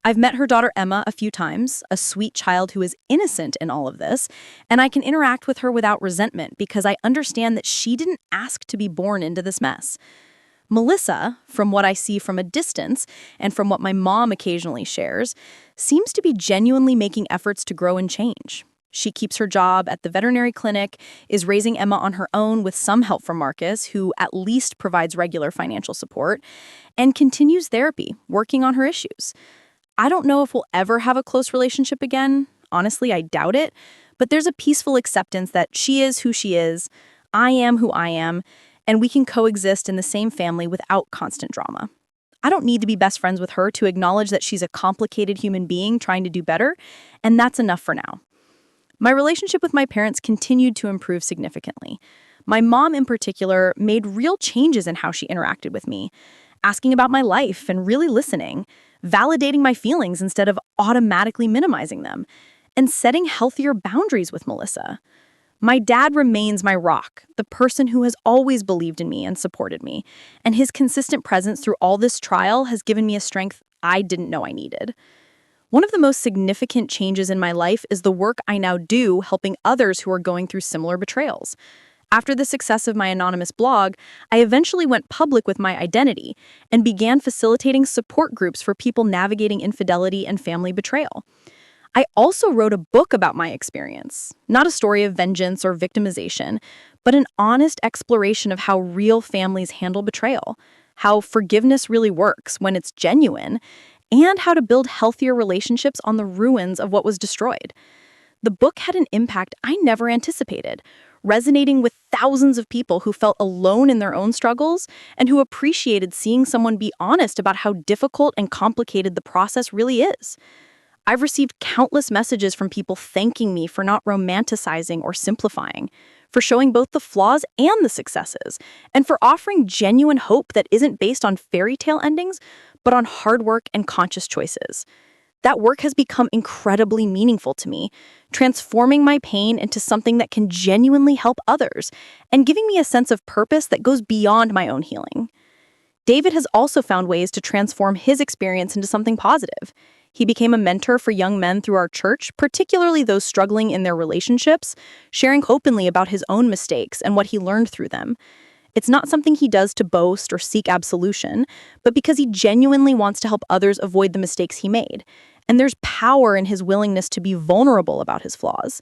I've met her daughter Emma a few times, a sweet child who is innocent in all of this, and I can interact with her without resentment because I understand that she didn't ask to be born into this mess. Melissa, from what I see from a distance and from what my mom occasionally shares, seems to be genuinely making efforts to grow and change. She keeps her job at the veterinary clinic, is raising Emma on her own with some help from Marcus, who at least provides regular financial support, and continues therapy, working on her issues. I don't know if we'll ever have a close relationship again. Honestly, I doubt it. But there's a peaceful acceptance that she is who she is, I am who I am, and we can coexist in the same family without constant drama. I don't need to be best friends with her to acknowledge that she's a complicated human being trying to do better, and that's enough for now. My relationship with my parents continued to improve significantly. My mom, in particular, made real changes in how she interacted with me, asking about my life and really listening, validating my feelings instead of automatically minimizing them, and setting healthier boundaries with Melissa. My dad remains my rock, the person who has always believed in me and supported me, and his consistent presence through all this trial has given me a strength I didn't know I needed. One of the most significant changes in my life is the work I now do helping others who are going through similar betrayals. After the success of my anonymous blog, I eventually went public with my identity and began facilitating support groups for people navigating infidelity and family betrayal. I also wrote a book about my experience, not a story of vengeance or victimization, but an honest exploration of how real families handle betrayal, how forgiveness really works when it's genuine, and how to build healthier relationships on the ruins of what was destroyed. The book had an impact I never anticipated, resonating with thousands of people who felt alone in their own struggles and who appreciated seeing someone be honest about how difficult and complicated the process really is. I've received countless messages from people thanking me for not romanticizing or simplifying, for showing both the flaws and the successes, and for offering genuine hope that isn't based on fairy tale endings, but on hard work and conscious choices. That work has become incredibly meaningful to me, transforming my pain into something that can genuinely help others, and giving me a sense of purpose that goes beyond my own healing. David has also found ways to transform his experience into something positive. He became a mentor for young men through our church, particularly those struggling in their relationships, sharing openly about his own mistakes and what he learned through them. It's not something he does to boast or seek absolution, but because he genuinely wants to help others avoid the mistakes he made. And there's power in his willingness to be vulnerable about his flaws.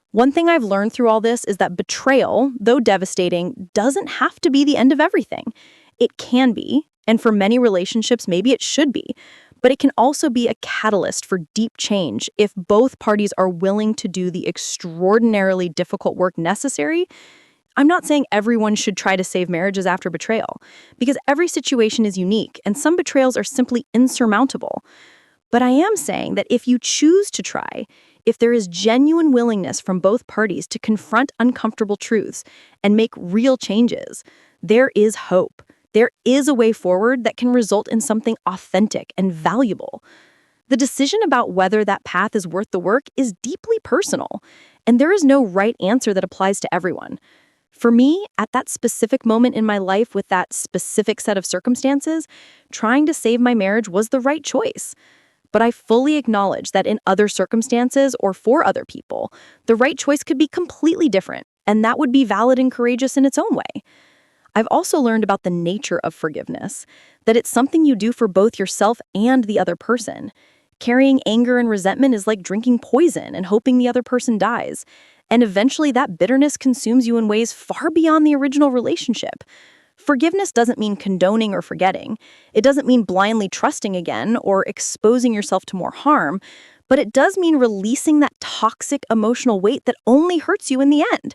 One thing I've learned through all this is that betrayal, though devastating, doesn't have to be the end of everything. It can be, and for many relationships, maybe it should be, but it can also be a catalyst for deep change if both parties are willing to do the extraordinarily difficult work necessary. I'm not saying everyone should try to save marriages after betrayal, because every situation is unique and some betrayals are simply insurmountable. But I am saying that if you choose to try, if there is genuine willingness from both parties to confront uncomfortable truths and make real changes, there is hope. There is a way forward that can result in something authentic and valuable. The decision about whether that path is worth the work is deeply personal, and there is no right answer that applies to everyone. For me, at that specific moment in my life with that specific set of circumstances, trying to save my marriage was the right choice. But I fully acknowledge that in other circumstances or for other people, the right choice could be completely different, and that would be valid and courageous in its own way. I've also learned about the nature of forgiveness, that it's something you do for both yourself and the other person. Carrying anger and resentment is like drinking poison and hoping the other person dies. And eventually that bitterness consumes you in ways far beyond the original relationship. Forgiveness doesn't mean condoning or forgetting. It doesn't mean blindly trusting again or exposing yourself to more harm, but it does mean releasing that toxic emotional weight that only hurts you in the end.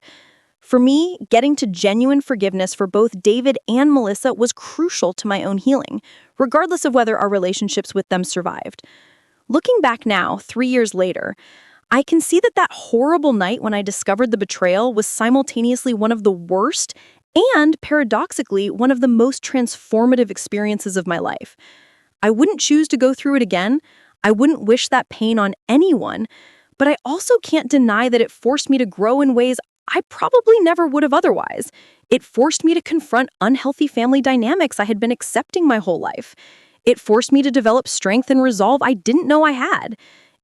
For me, getting to genuine forgiveness for both David and Melissa was crucial to my own healing, regardless of whether our relationships with them survived. Looking back now, 3 years later, I can see that that horrible night when I discovered the betrayal was simultaneously one of the worst and, paradoxically, one of the most transformative experiences of my life. I wouldn't choose to go through it again. I wouldn't wish that pain on anyone, but I also can't deny that it forced me to grow in ways I probably never would have otherwise. It forced me to confront unhealthy family dynamics I had been accepting my whole life. It forced me to develop strength and resolve I didn't know I had.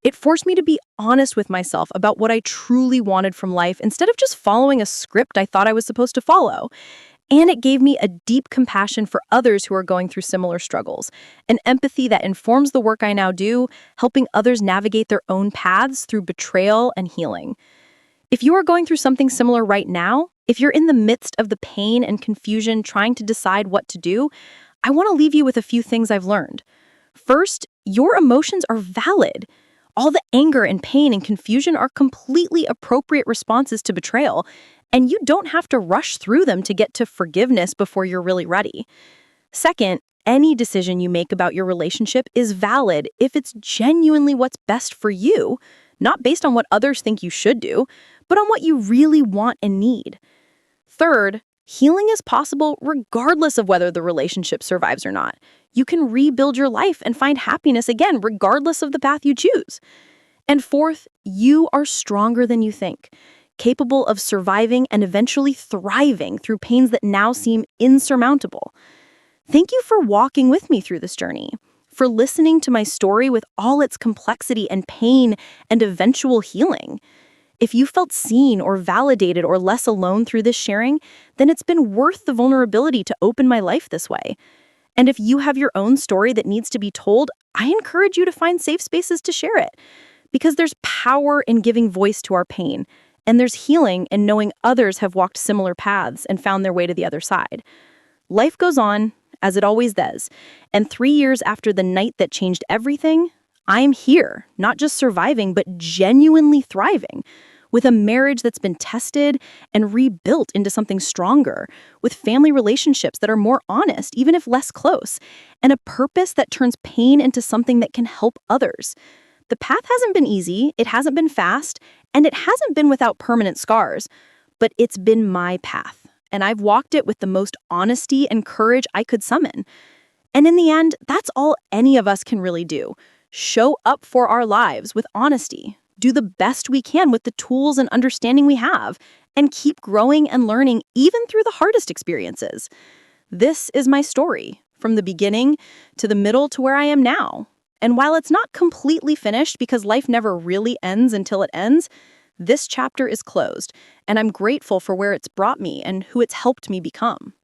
It forced me to be honest with myself about what I truly wanted from life instead of just following a script I thought I was supposed to follow. And it gave me a deep compassion for others who are going through similar struggles, an empathy that informs the work I now do, helping others navigate their own paths through betrayal and healing. If you are going through something similar right now, if you're in the midst of the pain and confusion trying to decide what to do, I want to leave you with a few things I've learned. First, your emotions are valid. All the anger and pain and confusion are completely appropriate responses to betrayal, and you don't have to rush through them to get to forgiveness before you're really ready. Second, any decision you make about your relationship is valid if it's genuinely what's best for you, not based on what others think you should do, but on what you really want and need. Third, healing is possible regardless of whether the relationship survives or not. You can rebuild your life and find happiness again, regardless of the path you choose. And fourth, you are stronger than you think, capable of surviving and eventually thriving through pains that now seem insurmountable. Thank you for walking with me through this journey, for listening to my story with all its complexity and pain and eventual healing. If you felt seen or validated or less alone through this sharing, then it's been worth the vulnerability to open my life this way. And if you have your own story that needs to be told, I encourage you to find safe spaces to share it. Because there's power in giving voice to our pain, and there's healing in knowing others have walked similar paths and found their way to the other side. Life goes on, as it always does, and 3 years after the night that changed everything, I'm here, not just surviving, but genuinely thriving, with a marriage that's been tested and rebuilt into something stronger, with family relationships that are more honest, even if less close, and a purpose that turns pain into something that can help others. The path hasn't been easy, it hasn't been fast, and it hasn't been without permanent scars, but it's been my path, and I've walked it with the most honesty and courage I could summon. And in the end, that's all any of us can really do. Show up for our lives with honesty, do the best we can with the tools and understanding we have, and keep growing and learning even through the hardest experiences. This is my story, from the beginning to the middle to where I am now. And while it's not completely finished because life never really ends until it ends, this chapter is closed, and I'm grateful for where it's brought me and who it's helped me become.